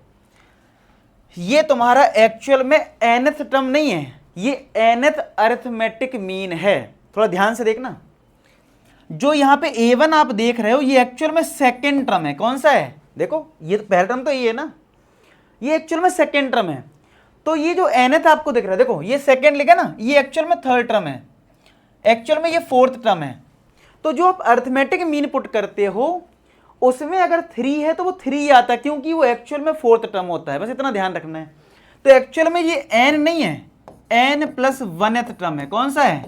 Speaker 1: ये तुम्हारा एक्चुअल में nth टर्म नहीं है, ये nth अरिथमेटिक मीन है। थोड़ा ध्यान से देखना, जो यहाँ पे a1 आप देख रहे हो ये एक्चुअल में सेकेंड टर्म है। कौन सा है, देखो ये पहला टर्म तो ये है ना, ये एक्चुअल में सेकेंड टर्म है, तो ये जो nth आपको दिख रहा है देखो ये सेकेंड लिखा ना, ये एक्चुअल में थर्ड टर्म है, एक्चुअल में ये फोर्थ टर्म है। तो जो आप अरिथमेटिक मीन पुट करते हो उसमें अगर 3 है तो वो 3 ही आता है क्योंकि वो एक्चुअल में फोर्थ टर्म होता है, बस इतना ध्यान रखना है। तो एक्चुअल में ये n नहीं है, n प्लस 1th टर्म है। कौन सा है,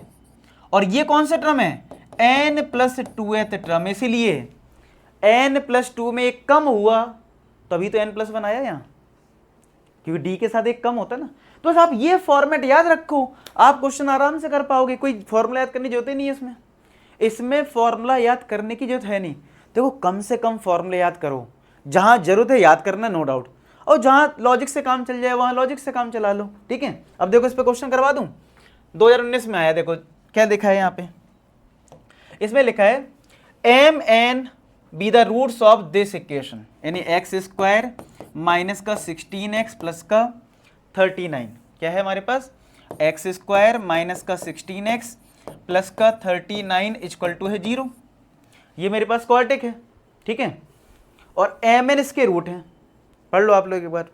Speaker 1: और ये कौन सा टर्म है, n प्लस 2th टर्म, इसीलिए n प्लस 2 में एक कम हुआ तभी तो n प्लस 1 आया यहाँ, क्योंकि d के साथ एक कम होता है ना। तो बस आप ये फॉर्मेट याद रखो, आप क्वेश्चन आराम से कर पाओगे, कोई फॉर्मूला याद करने की जरूरत ही नहीं है इसमें फॉर्मूला याद करने की जरूरत है नहीं। देखो कम से कम फॉर्मूले याद करो, जहां जरूरत है याद करना नो डाउट, और जहां लॉजिक से काम चल जाए वहां लॉजिक से काम चला लो, ठीक है। अब देखो इस पे क्वेश्चन करवा दूं, 2019 में आया, देखो क्या लिखा है यहाँ पे, इसमें लिखा है M N be the roots of this equation, यानी एक्स स्क्वायर माइनस का 16x प्लस का 39, क्या है हमारे पास एक्स स्क्वायर माइनस का 16x प्लस का 39 इक्वल टू है 0, ये मेरे पास क्वाड्रेटिक है, ठीक है, और एम एन इसके रूट हैं। पढ़ लो आप लोग एक बार,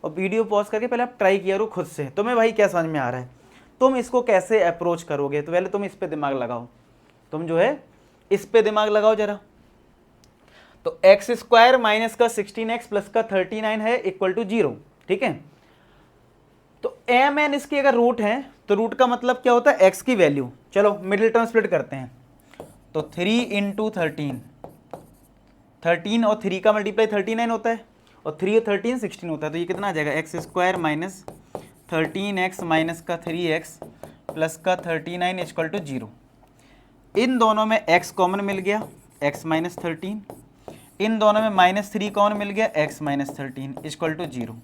Speaker 1: और वीडियो पॉज करके पहले आप ट्राई किया करो खुद से, तुम्हें भाई क्या समझ में आ रहा है। तुम इसको कैसे अप्रोच करोगे, तो पहले तुम इस पे दिमाग लगाओ, तुम जो है इस पे दिमाग लगाओ जरा। तो एक्स स्क्वायर माइनस का 16x प्लस का 39 है इक्वल टू 0, ठीक है। तो एम एन इसकी अगर रूट है तो रूट का मतलब क्या होता है, एक्स की वैल्यू। चलो मिडिल टर्म स्प्लिट करते हैं, तो 3 इंटू 13, 13 और 3 का मल्टीप्लाई 39 होता है, और 3 और 13 16 होता है। तो ये कितना आ जाएगा, x square minus 13x minus का 3x प्लस का 39 इक्वल टू 0। इन दोनों में x कॉमन मिल गया, x माइनस 13, इन दोनों में -3 कॉमन मिल गया, x माइनस 13 इक्वल टू 0।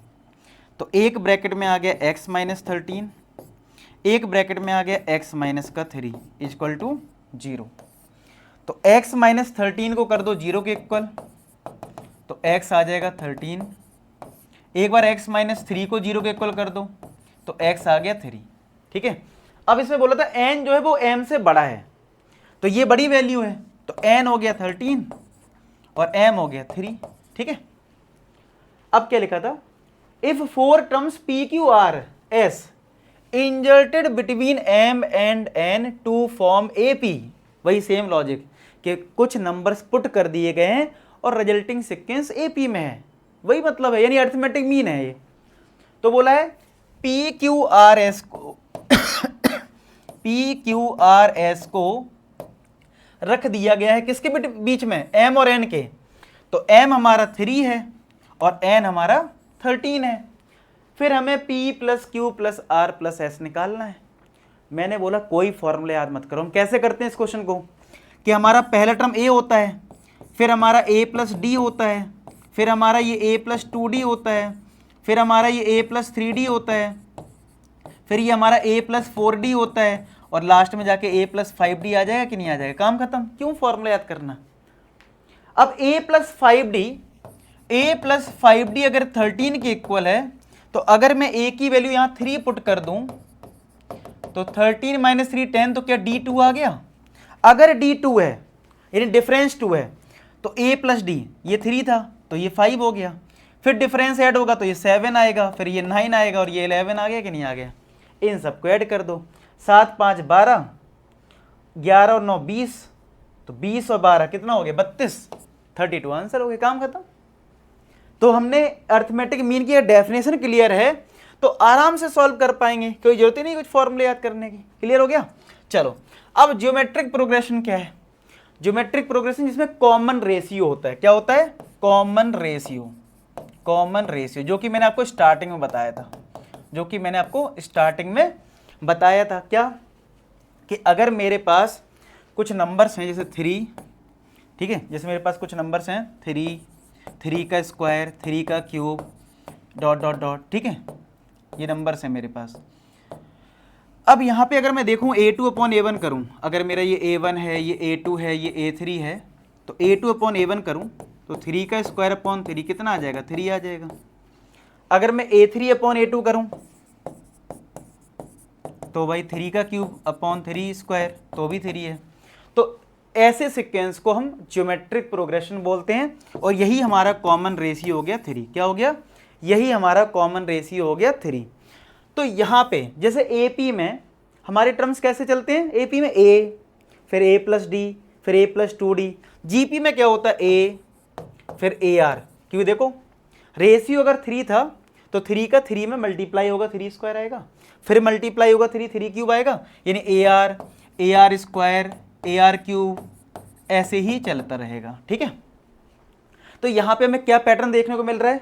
Speaker 1: तो एक ब्रैकेट में आ गया x माइनस 13, एक ब्रैकेट में आ गया x माइनस का 3 इक्वल टू 0। तो x माइनस 13 को कर दो 0 के इक्वल, तो x आ जाएगा 13। एक बार x माइनस 3 को 0 के इक्वल कर दो तो x आ गया 3, ठीक है। अब इसमें बोला था n जो है वो m से बड़ा है, तो ये बड़ी वैल्यू है, तो n हो गया 13 और m हो गया 3, ठीक है। अब क्या लिखा था, if 4 terms p q r s inserted between m and n to form ap, वही सेम लॉजिक कि कुछ नंबर्स पुट कर दिए गए हैं और रिजल्टिंग सीक्वेंस ap में है, वही मतलब है, यानी अरिथमेटिक मीन है ये। तो बोला है p q r s को p q r s को रख दिया गया है किसके बीच में, m और n के। तो m हमारा 3 है और n हमारा 13 है। फिर हमें p plus q plus r plus s निकालना है। मैंने बोला कोई फॉर्मूला याद मत करो, हम कैसे करते हैं इस क्वेश्चन को, कि हमारा पहला टर्म a होता है, फिर हमारा a प्लस डी होता है, फिर हमारा ये a प्लस 2d होता है, फिर हमारा ये a प्लस 3d होता है, फिर ये हमारा a प्लस 4d होता है, और लास्ट में जाके a प्लस 5d आ जाएगा कि नहीं आ जाएगा, काम खत्म। क्यों फॉर्मूला याद करना। अब a प्लस 5d अगर 13 के इक्वल है, तो अगर मैं a की वैल्यू यहाँ 3 पुट कर दूं तो 13 माइनस 3 10, तो क्या d2 आ गया। अगर d2 है यानी डिफरेंस 2 है, तो a प्लस डी ये 3 था तो ये 5 हो गया, फिर डिफरेंस ऐड होगा तो ये 7 आएगा, फिर ये 9 आएगा और ये 11 आ गया कि नहीं आ गया। इन सबको ऐड कर दो, 7 5 12, 11 और 9 20, तो 20 और 12 कितना हो गया 32, 32 आंसर हो गया, काम खत्म। तो हमने अर्थमेटिक मीन की डेफिनेशन क्लियर है तो आराम से सॉल्व कर पाएंगे, कोई जरूरत ही नहीं कुछ फॉर्मूले याद करने की। क्लियर हो गया। चलो अब ज्योमेट्रिक प्रोग्रेशन क्या है, ज्योमेट्रिक प्रोग्रेशन जिसमें कॉमन रेशियो होता है। क्या होता है, कॉमन रेशियो, कॉमन रेशियो, जो कि मैंने आपको स्टार्टिंग में बताया था, जो कि मैंने आपको स्टार्टिंग में बताया था। क्या कि अगर मेरे पास कुछ नंबर्स हैं जैसे 3, ठीक है, जैसे मेरे पास कुछ नंबर्स हैं 3 का स्क्वायर, 3 का क्यूब, डॉट डॉट डॉट, ठीक है, ये नंबर्स हैं मेरे पास। अब यहाँ पे अगर मैं देखूँ a2 अपॉन a1 करूँ, अगर मेरा ये a1 है, ये a2 है, ये a3 है, तो a2 अपॉन a1 करूँ तो 3 का स्क्वायर अपॉन 3 कितना आ जाएगा, 3 आ जाएगा। अगर मैं a3 अपॉन a2 करूँ तो भाई 3 का क्यूब अपॉन 3 स्क्वायर तो भी 3 है। तो ऐसे सीक्वेंस को हम ज्योमेट्रिक प्रोग्रेशन बोलते हैं, और यही हमारा कॉमन रेशियो हो गया 3। क्या हो गया, यही हमारा कॉमन रेशियो हो गया 3। तो यहाँ पे जैसे AP में हमारे टर्म्स कैसे चलते हैं, AP में a, फिर a प्लस डी, फिर a प्लस 2d। GP में क्या होता है a फिर AR, क्योंकि देखो रेशियो अगर 3 था तो 3 का 3 में मल्टीप्लाई होगा 3 स्क्वायर आएगा, फिर मल्टीप्लाई होगा 3 क्यूब आएगा, यानी AR स्क्वायर, AR क्यूब, ऐसे ही चलता रहेगा। ठीक है, तो यहाँ पे हमें क्या पैटर्न देखने को मिल रहा है,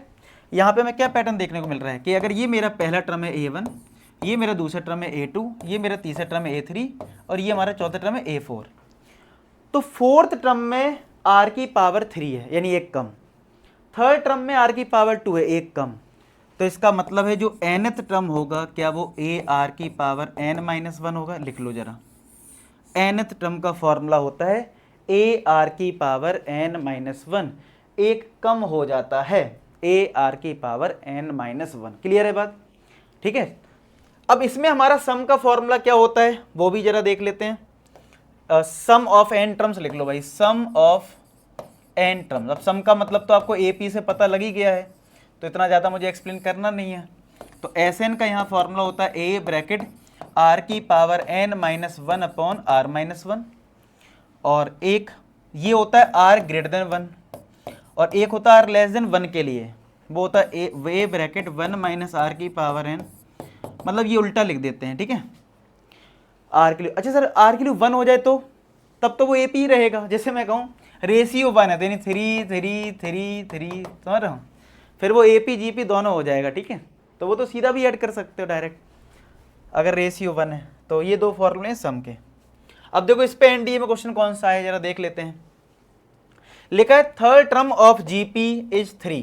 Speaker 1: यहाँ पे हमें क्या पैटर्न देखने को मिल रहा है कि अगर ये मेरा पहला टर्म है A1, ये मेरा दूसरा टर्म है A2, ये मेरा तीसरा टर्म है A3 और ये हमारा चौथा टर्म है A4। तो फोर्थ टर्म में R की पावर 3 है यानी एक कम, थर्ड टर्म में R की पावर 2 है एक कम। तो इसका मतलब है जो nth टर्म होगा क्या वो AR की पावर n-1 होगा। लिख लो जरा, nth टर्म का फॉर्मूला होता है AR की पावर n-1, एक कम हो जाता है AR की पावर n-1। क्लियर है बात, ठीक है। अब इसमें हमारा सम का फॉर्मूला क्या होता है वो भी जरा देख लेते हैं। सम ऑफ n टर्म्स लिख लो भाई, सम ऑफ n टर्म्स। अब सम का मतलब तो आपको AP से पता लग ही गया है, तो इतना ज़्यादा मुझे एक्सप्लेन करना नहीं है। तो Sn का यहाँ फॉर्मूला होता है A ब्रैकेट आर की power n minus 1 upon r minus 1, और एक ये होता है r ग्रेटर देन 1, और एक होता है r लेस देन 1 के लिए, वो होता है ए ब्रैकेट 1 माइनस आर की पावर n, मतलब ये उल्टा लिख देते हैं, ठीक है, r के लिए। अच्छा सर r के लिए 1 हो जाए तो तब तो वो AP ही रहेगा, जैसे मैं कहूँ रेशियो 1 है, यानी 3 3 3 3, समझ रहा हूँ, फिर वो AP GP दोनों हो जाएगा, ठीक है, तो वो तो सीधा भी ऐड कर सकते हो डायरेक्ट अगर रेशियो 1 है। तो ये दो फॉर्मूले हैं सम के। अब देखो इस पे एनडीए में क्वेश्चन कौन सा है जरा देख लेते हैं। लिखा है third term of GP is 3,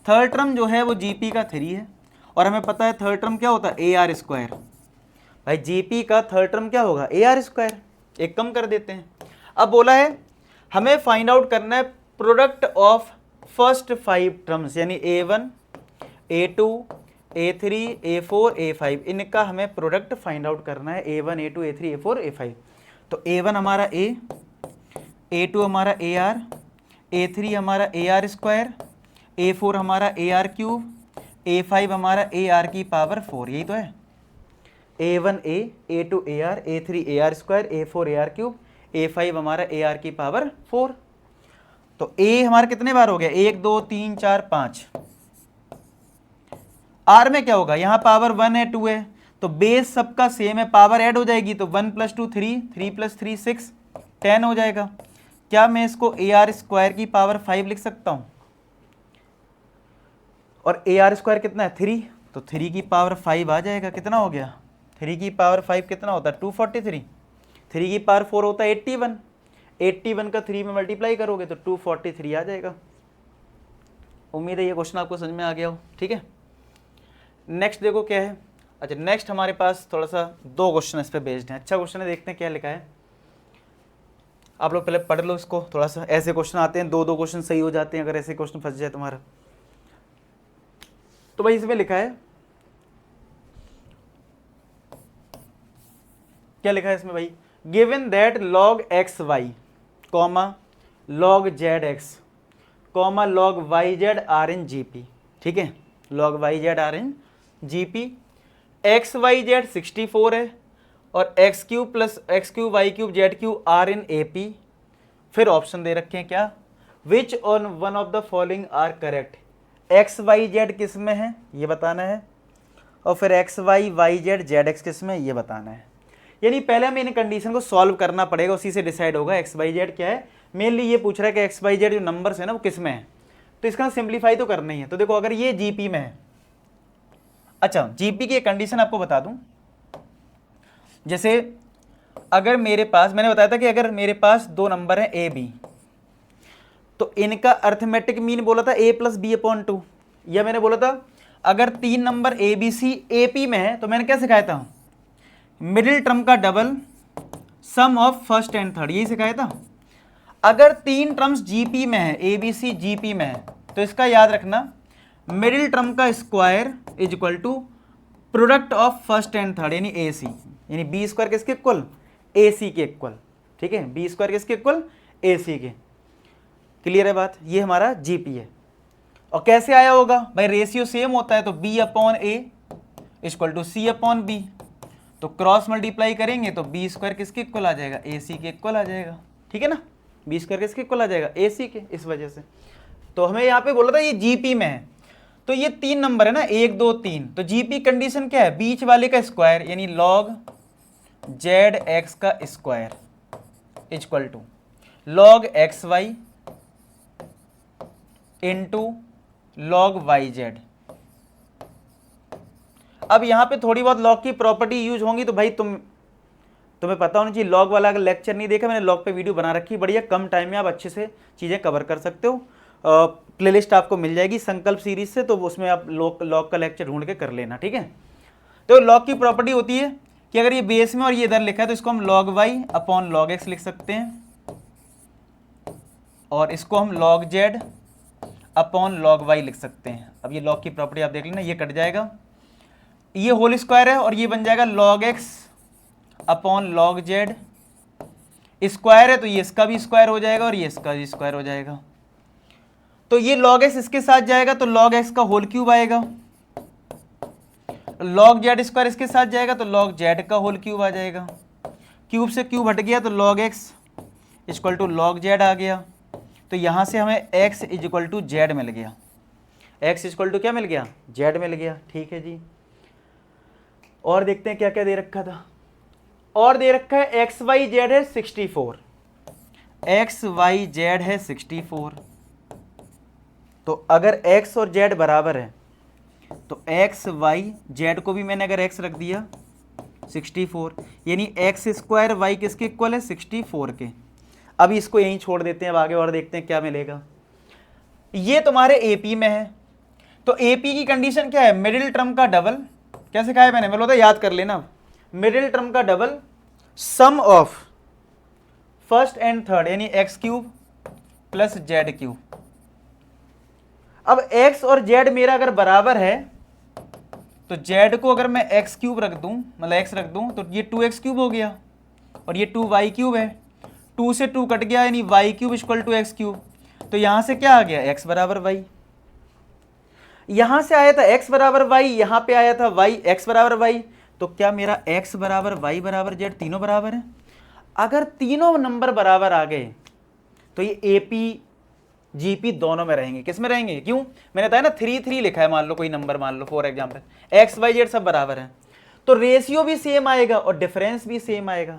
Speaker 1: third term जो है वो जीपी का 3 है, और हमें पता है थर्ड टर्म क्या होता है ए आर स्क्वायर। भाई जीपी का थर्ड टर्म क्या होगा ए आर स्क्वायर, एक कम कर देते हैं। अब बोला है हमें फाइंड आउट करना है प्रोडक्ट ऑफ फर्स्ट 5 टर्म्स, यानी A1 A2 A3 A4 A5, इनका हमें प्रोडक्ट फाइंड आउट करना है A1 A2 A3 A4 A5। तो A1 हमारा A, A2 हमारा AR, A3 हमारा AR स्क्वायर, A4 हमारा AR क्यूब, A5 हमारा AR की पावर 4, यही तो है। A1 A, A2 AR, A3 AR square, A4 AR cube, A5 हमारा AR की पावर 4। तो A हमारा कितने बार हो गया 1 2 3 4 5। R में क्या होगा, यहाँ पावर 1 है 2 है, तो बेस सबका सेम है, पावर ऐड हो जाएगी, तो 1 + 2 3, 3 + 3 6, 10 हो जाएगा। क्या मैं इसको AR स्क्वायर की पावर 5 लिख सकता हूँ, और AR स्क्वायर कितना है 3, तो 3 की पावर 5 आ जाएगा, कितना हो गया 3 की पावर 5 कितना होता है 243, 3 की पावर 4 होता है 81, 81 का 3 में मल्टीप्लाई करोगे तो 243 आ जाएगा। उम्मीद है ये क्वेश्चन आपको समझ में आ गया हो, ठीक है। नेक्स्ट देखो क्या है। अच्छा नेक्स्ट हमारे पास थोड़ा सा 2 क्वेश्चन इस पे बेस्ड हैं, अच्छा क्वेश्चन है, देखते हैं क्या लिखा है। आप लोग पहले पढ़ लो इसको थोड़ा सा, ऐसे क्वेश्चन आते हैं 2 क्वेश्चन सही हो जाते हैं अगर ऐसे क्वेश्चन फंस जाए तुम्हारा। तो भाई इसमें लिखा है, क्या लिखा है इसमें भाई, given that log xy comma log zx comma log yz are in GP, ठीक है, log yz are in GP, X Y Z 64 है, और X cube plus X cube Y cube Z cube are in AP। फिर option दे रखे हैं क्या, which on one of the following are correct, X Y Z किस में है ये बताना है, और फिर X Y y z z x किस में ये बताना है। यानी पहले हमें इन कंडीशन को सॉल्व करना पड़ेगा, उसी से डिसाइड होगा एक्स वाई जेड क्या है। मेनली ये पूछ रहा है कि एक्स वाई जेड जो नंबर्स है ना वो किस में है, तो इसका सिंप्लीफाई तो करना ही है। तो देखो अगर ये जीपी में है, अच्छा जीपी की एक कंडीशन आपको बता दूं, जैसे अगर मेरे पास, मैंने बताया था कि अगर मेरे पास 2 नंबर हैं A B, तो इनका अर्थमेटिक मीन बोला था A + B/2, या मैंने बोला था अगर 3 नंबर ABC AP में है तो मैंने क्या सिखाया था, मिडिल टर्म का double sum of first and third, यही सिखाया था। अगर 3 टर्म्स GP में है, ABC GP में है, तो इसका याद रखना मिडिल टर्म का square is equal to product of first and third, यानी AC, यानी B स्क्वायर किसके इक्वल AC के इक्वल, ठीक है, B स्क्वायर किसके इक्वल AC के। क्लियर है बात, ये हमारा GP है। और कैसे आया होगा भाई, रेशियो सेम होता है, तो B/A इक्वल टू C/B, तो क्रॉस मल्टीप्लाई करेंगे तो B स्क्वायर किसके इक्वल आ जाएगा AC के इक्वल आ जाएगा, ठीक है ना, B स्क्वायर किसके इक्वल आ जाएगा AC के, इस वजह से। तो हमें यहाँ पे बोला था ये GP में है, तो ये 3 नंबर है ना 1 2 3, तो GP कंडीशन क्या है, बीच वाले का स्क्वायर यानी log zx का square equal to log xy into log yz। अब यहाँ पे थोड़ी बहुत लॉग की प्रॉपर्टी यूज होंगी, तो भाई तुम्हें पता होना चाहिए। लॉग वाला अगर लेक्चर नहीं देखा, मैंने लॉग पे वीडियो बना रखी, बढ़िया कम टाइम में आप अच्छे से चीज़ें कवर कर सकते हो। प्लेलिस्ट आपको मिल जाएगी संकल्प सीरीज से, तो उसमें आप लॉग का लेक्चर ढूंढ के कर लेना, ठीक है। तो लॉग की प्रॉपर्टी होती है कि अगर ये बेस में और ये इधर लिखा है तो इसको हम log y upon log x लिख सकते हैं, और इसको हम log z upon log y लिख सकते हैं। अब ये लॉग की प्रॉपर्टी आप देख लेना, ये कट जाएगा, ये होल स्क्वायर है, और ये बन जाएगा log x upon log z, square है तो ये इसका भी स्क्वायर हो जाएगा और ये इसका भी स्क्वायर हो जाएगा। तो ये log x इसके साथ जाएगा तो log x का होल क्यूब आएगा, लॉग जेड स्क्वायर इसके साथ जाएगा तो लॉग जेड का होल क्यूब आ जाएगा, क्यूब से क्यूब हट गया तो log X equal to log Z आ गया। तो यहाँ से हमें x इक्वल टू जेड मिल गया, x इक्वल टू क्या मिल गया, जेड मिल गया। ठीक है जी, और देखते हैं क्या क्या दे रखा था। और दे रखा है एक्स वाई जेड है 64, एक्स वाई जेड है 64। तो अगर x और z बराबर है तो x वाई जेड को भी मैंने अगर x रख दिया 64, यानी एक्स स्क्वायर वाई किसके इक्वल है, 64 के। अब इसको यहीं छोड़ देते हैं, अब आगे और देखते हैं क्या मिलेगा। ये तुम्हारे एपी में है, तो एपी की कंडीशन क्या है, मिडिल टर्म का डबल, क्या सिखाया है मैंने, बोला था याद कर लेना, मिडिल टर्म का double sum of first and third यानी X cube plus Z cube. अब एक्स और जेड मेरा अगर बराबर है तो जेड को अगर मैं एक्स क्यूब रख दूं, मतलब एक्स रख दूं, तो ये 2x क्यूब हो गया और ये 2y क्यूब है, 2 से 2 कट गया यानी y cube equal to x cube. तो यहां से क्या आ गया, x बराबर y। यहां से आया था x बराबर y, यहां पे आया था y x बराबर y। तो क्या मेरा x बराबर y बराबर z तीनों बराबर है। अगर तीनों नंबर बराबर आ गए तो ये एपी जीपी दोनों में रहेंगे। किस में रहेंगे, क्यों, मैंने बताया ना 3 3 लिखा है, मान लो कोई नंबर, मान लो for example X Y Z सब बराबर है, तो रेशियो भी सेम आएगा और डिफरेंस भी सेम आएगा,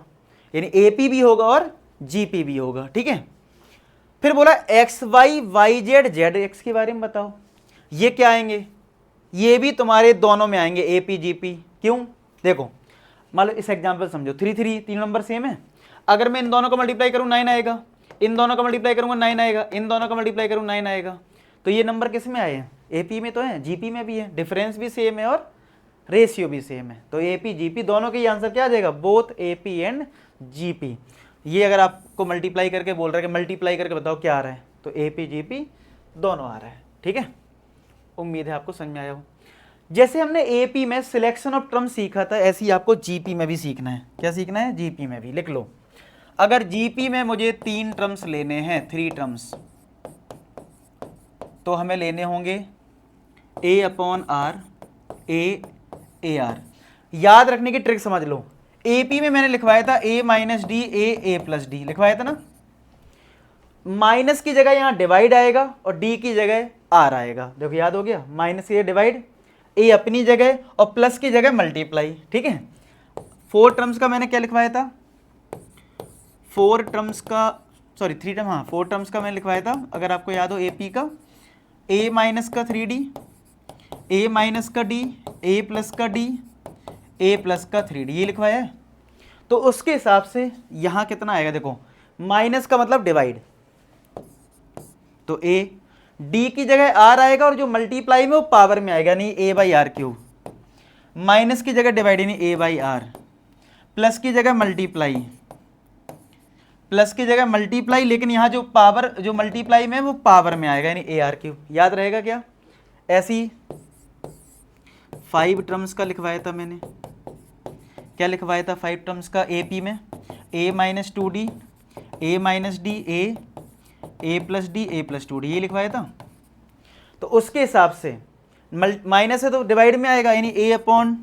Speaker 1: यानी एपी भी होगा और जीपी भी होगा। ठीक है, फिर बोला x Y y z z x के बारे में बताओ। ये क्या आएंगे, ये भी तुम्हारे दोनों में आएंगे एपी जीपी। क्यों, देखो मान लो इस एग्जाम्पल समझो 3 3 तीन नंबर सेम है, अगर मैं इन दोनों को मल्टीप्लाई करूं 9 आएगा, इन दोनों का मल्टीप्लाई करूंगा 9 आएगा, इन दोनों का मल्टीप्लाई करूँ 9 आएगा। तो ये नंबर किस में आए हैं, एपी में तो है, जीपी में भी है, डिफरेंस भी सेम है और रेशियो भी सेम है। तो एपी जीपी दोनों के आंसर क्या आ जाएगा, बोथ एपी एंड जीपी। ये अगर आपको मल्टीप्लाई करके बोल रहा है कि मल्टीप्लाई करके बताओ क्या आ रहा है, तो एपी जीपी दोनों आ रहा है। ठीक है, उम्मीद है आपको समझ में आया हो। जैसे हमने एपी में सिलेक्शन ऑफ टर्म सीखा था, ऐसे ही आपको जीपी में भी सीखना है। क्या सीखना है, जीपी में भी। लिख लो, अगर जीपी में मुझे 3 टर्म्स लेने हैं, 3 टर्म्स, तो हमें लेने होंगे a upon r, a r. याद रखने की ट्रिक समझ लो, एपी में मैंने लिखवाया था a minus D A plus D लिखवाया था ना, माइनस की जगह यहां डिवाइड आएगा और डी की जगह आर आएगा। देखो याद हो गया, माइनस की डिवाइड, ए अपनी जगह और प्लस की जगह मल्टीप्लाई। ठीक है, 4 टर्म्स का मैंने क्या लिखवाया था, 4 टर्म्स का, सॉरी 3 टर्म, हाँ 4 टर्म्स का मैंने लिखवाया था, अगर आपको याद हो एपी का, a माइनस का 3d, a माइनस का d, a प्लस का d, a प्लस का 3d, ये लिखवाया है। तो उसके हिसाब से यहाँ कितना आएगा, देखो माइनस का मतलब डिवाइड, तो a, d की जगह r आएगा और जो मल्टीप्लाई में वो पावर में आएगा, नहीं a by r cube, minus की जगह डिवाइड यानी a बाई आर, प्लस की जगह मल्टीप्लाई, प्लस की जगह मल्टीप्लाई, लेकिन यहाँ जो पावर जो मल्टीप्लाई में वो पावर में आएगा यानी ए आर क्यूब। याद रहेगा क्या, ऐसी 5 टर्म्स का लिखवाया था मैंने, क्या लिखवाया था 5 टर्म्स का एपी में, a minus 2d, a minus D, A plus D, A plus 2d, ये लिखवाया था। तो उसके हिसाब से माइनस है तो डिवाइड में आएगा यानी a अपॉन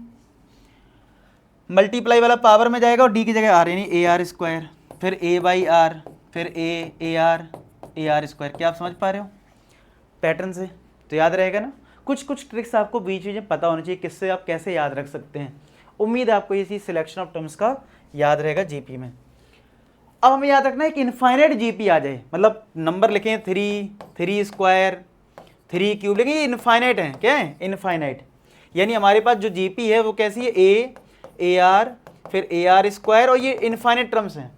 Speaker 1: मल्टीप्लाई वाला पावर में जाएगा और d की जगह r यानी ए आर स्क्वायर, फिर a बाई आर, फिर ए आर स्क्वायर। क्या आप समझ पा रहे हो पैटर्न से, तो याद रहेगा ना। कुछ कुछ ट्रिक्स आपको बीच में पता होनी चाहिए, किससे आप कैसे याद रख सकते हैं। उम्मीद है आपको इसी सिलेक्शन ऑफ टर्म्स का याद रहेगा जीपी में। अब हमें याद रखना है कि इनफाइनाइट जीपी आ जाए, मतलब नंबर लिखें 3 स्क्वायर 3 क्यूब, लेकिन ये इनफाइनाइट है, क्या है इनफाइनाइट, यानी हमारे पास जो जीपी है वो कैसी है, ए आर फिर ए आर स्क्वायर, और ये इनफाइनाइट टर्म्स हैं।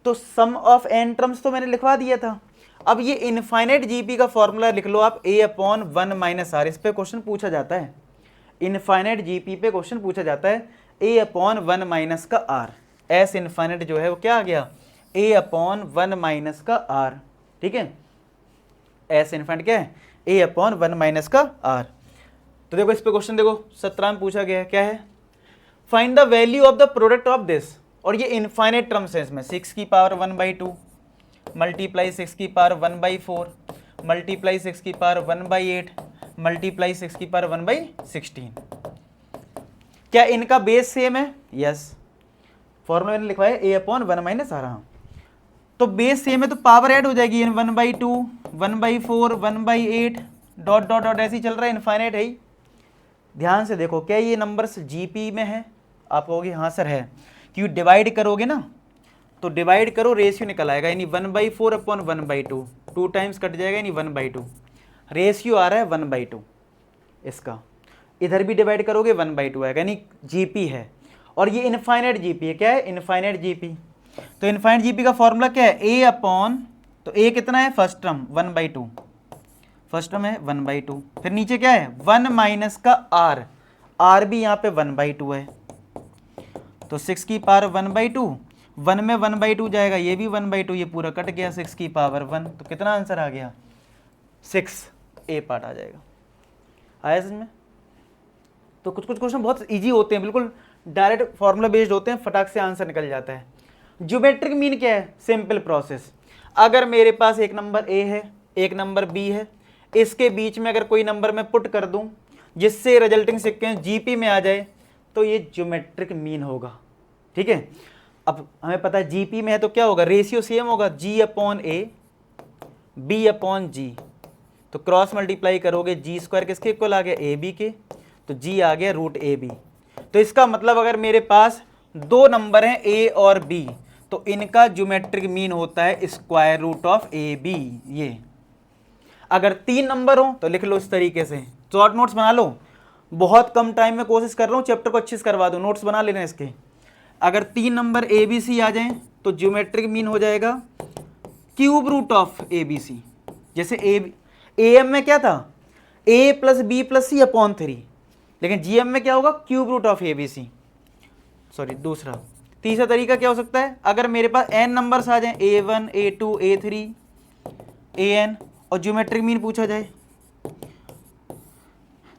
Speaker 1: तो सम ऑफ एन टर्म्स तो मैंने लिखवा दिया था। अब ये इनफाइनाइट जीपी का फॉर्मूला लिख लो आप, a अपॉन 1 माइनस आर। इस पे क्वेश्चन पूछा जाता है, इनफाइनाइट जीपी पे क्वेश्चन पूछा जाता है, a अपॉन 1 माइनस का आर। एस इनफाइनाइट जो है वो क्या आ गया, a अपॉन 1 माइनस का आर। ठीक है, एस इनफाइनाइट क्या है, a अपॉन 1 माइनस का आर। तो देखो इस पे क्वेश्चन देखो 17 में पूछा गया है, क्या है, find the value of the product of this, और ये इनफाइनाइट टर्म्स है, इसमें 6 की पावर 1/2 मल्टीप्लाई 6 की पावर 1/4 मल्टीप्लाई 6 की पावर 1/8 मल्टीप्लाई 6 की पावर 1/16। क्या इनका बेस सेम है? यस, फॉर्मूला मैंने लिखवाया ए अपॉन 1 माइनस आर। हाँ, तो बेस सेम है तो पावर ऐड हो जाएगी, 1/2, 1/4, 1/8 डॉट डॉट डॉट ऐसे ही चल रहा है, इनफाइनाइट है ही। ध्यान से देखो, क्या ये नंबर्स जीपी में है? आप कहोगे हाँ सर है, क्यों डिवाइड करोगे ना, तो डिवाइड करो रेशियो निकल आएगा, यानी 1/4 अपॉन 1/2, 2 टाइम्स कट जाएगा, यानी 1/2 रेशियो आ रहा है 1/2 इसका। इधर भी डिवाइड करोगे 1/2 आएगा, यानी जीपी है। और ये इनफाइनाइट जीपी है, क्या है? Infinite GP. तो इनफाइनाइट जीपी का फॉर्मूला क्या है? ए अपॉन, तो ए कितना है? फर्स्ट टर्म 1/2, फर्स्ट टर्म है 1/2, फिर नीचे क्या है? 1 माइनस का आर, आर भी यहाँ पे 1/2 है, तो 6 की पावर 1/2, 1 में 1/2 जाएगा, ये भी 1/2, ये पूरा कट गया, 6 की पावर 1, तो कितना आंसर आ गया? 6, ए पार्ट आ जाएगा। आया समझ में? तो कुछ कुछ क्वेश्चन बहुत इजी होते हैं, बिल्कुल डायरेक्ट फॉर्मूला बेस्ड होते हैं, फटाक से आंसर निकल जाता है। ज्योमेट्रिक मीन क्या है? Simple process. अगर मेरे पास एक नंबर ए है, एक नंबर बी है, इसके बीच में अगर कोई नंबर मैं पुट कर दूं जिससे रिजल्टिंग सीक्वेंस जीपी में आ जाए, तो ये ज्योमेट्रिक मीन होगा। ठीक है, अब हमें पता है जीपी में है तो क्या होगा? रेशियो सेम होगा, जी अपॉन ए, बी अपॉन जी, तो क्रॉस मल्टीप्लाई करोगे, जी स्क्वायर किसके इक्वल आ गया? ए बी के, तो जी आ गया रूट ए बी। तो इसका मतलब अगर मेरे पास दो नंबर हैं ए और बी, तो इनका ज्योमेट्रिक मीन होता है square root of a b. ये अगर 3 नंबर हो तो लिख लो इस तरीके से, शॉर्ट नोट्स बना लो, बहुत कम टाइम में कोशिश कर रहा हूँ चैप्टर को अच्छे से करवा दो, नोट्स बना लेना इसके। अगर 3 नंबर ए बी सी आ जाएं तो ज्योमेट्रिक मीन हो जाएगा cube root of a b c. जैसे ए एम में क्या था? A plus b plus c upon 3, लेकिन जी एम में क्या होगा? Cube root of a b c. Sorry, दूसरा। तीसरा तरीका क्या हो सकता है? अगर मेरे पास n नंबर्स आ जाएं, a1 a2 a3 an, और ज्योमेट्रिक मीन पूछा जाए,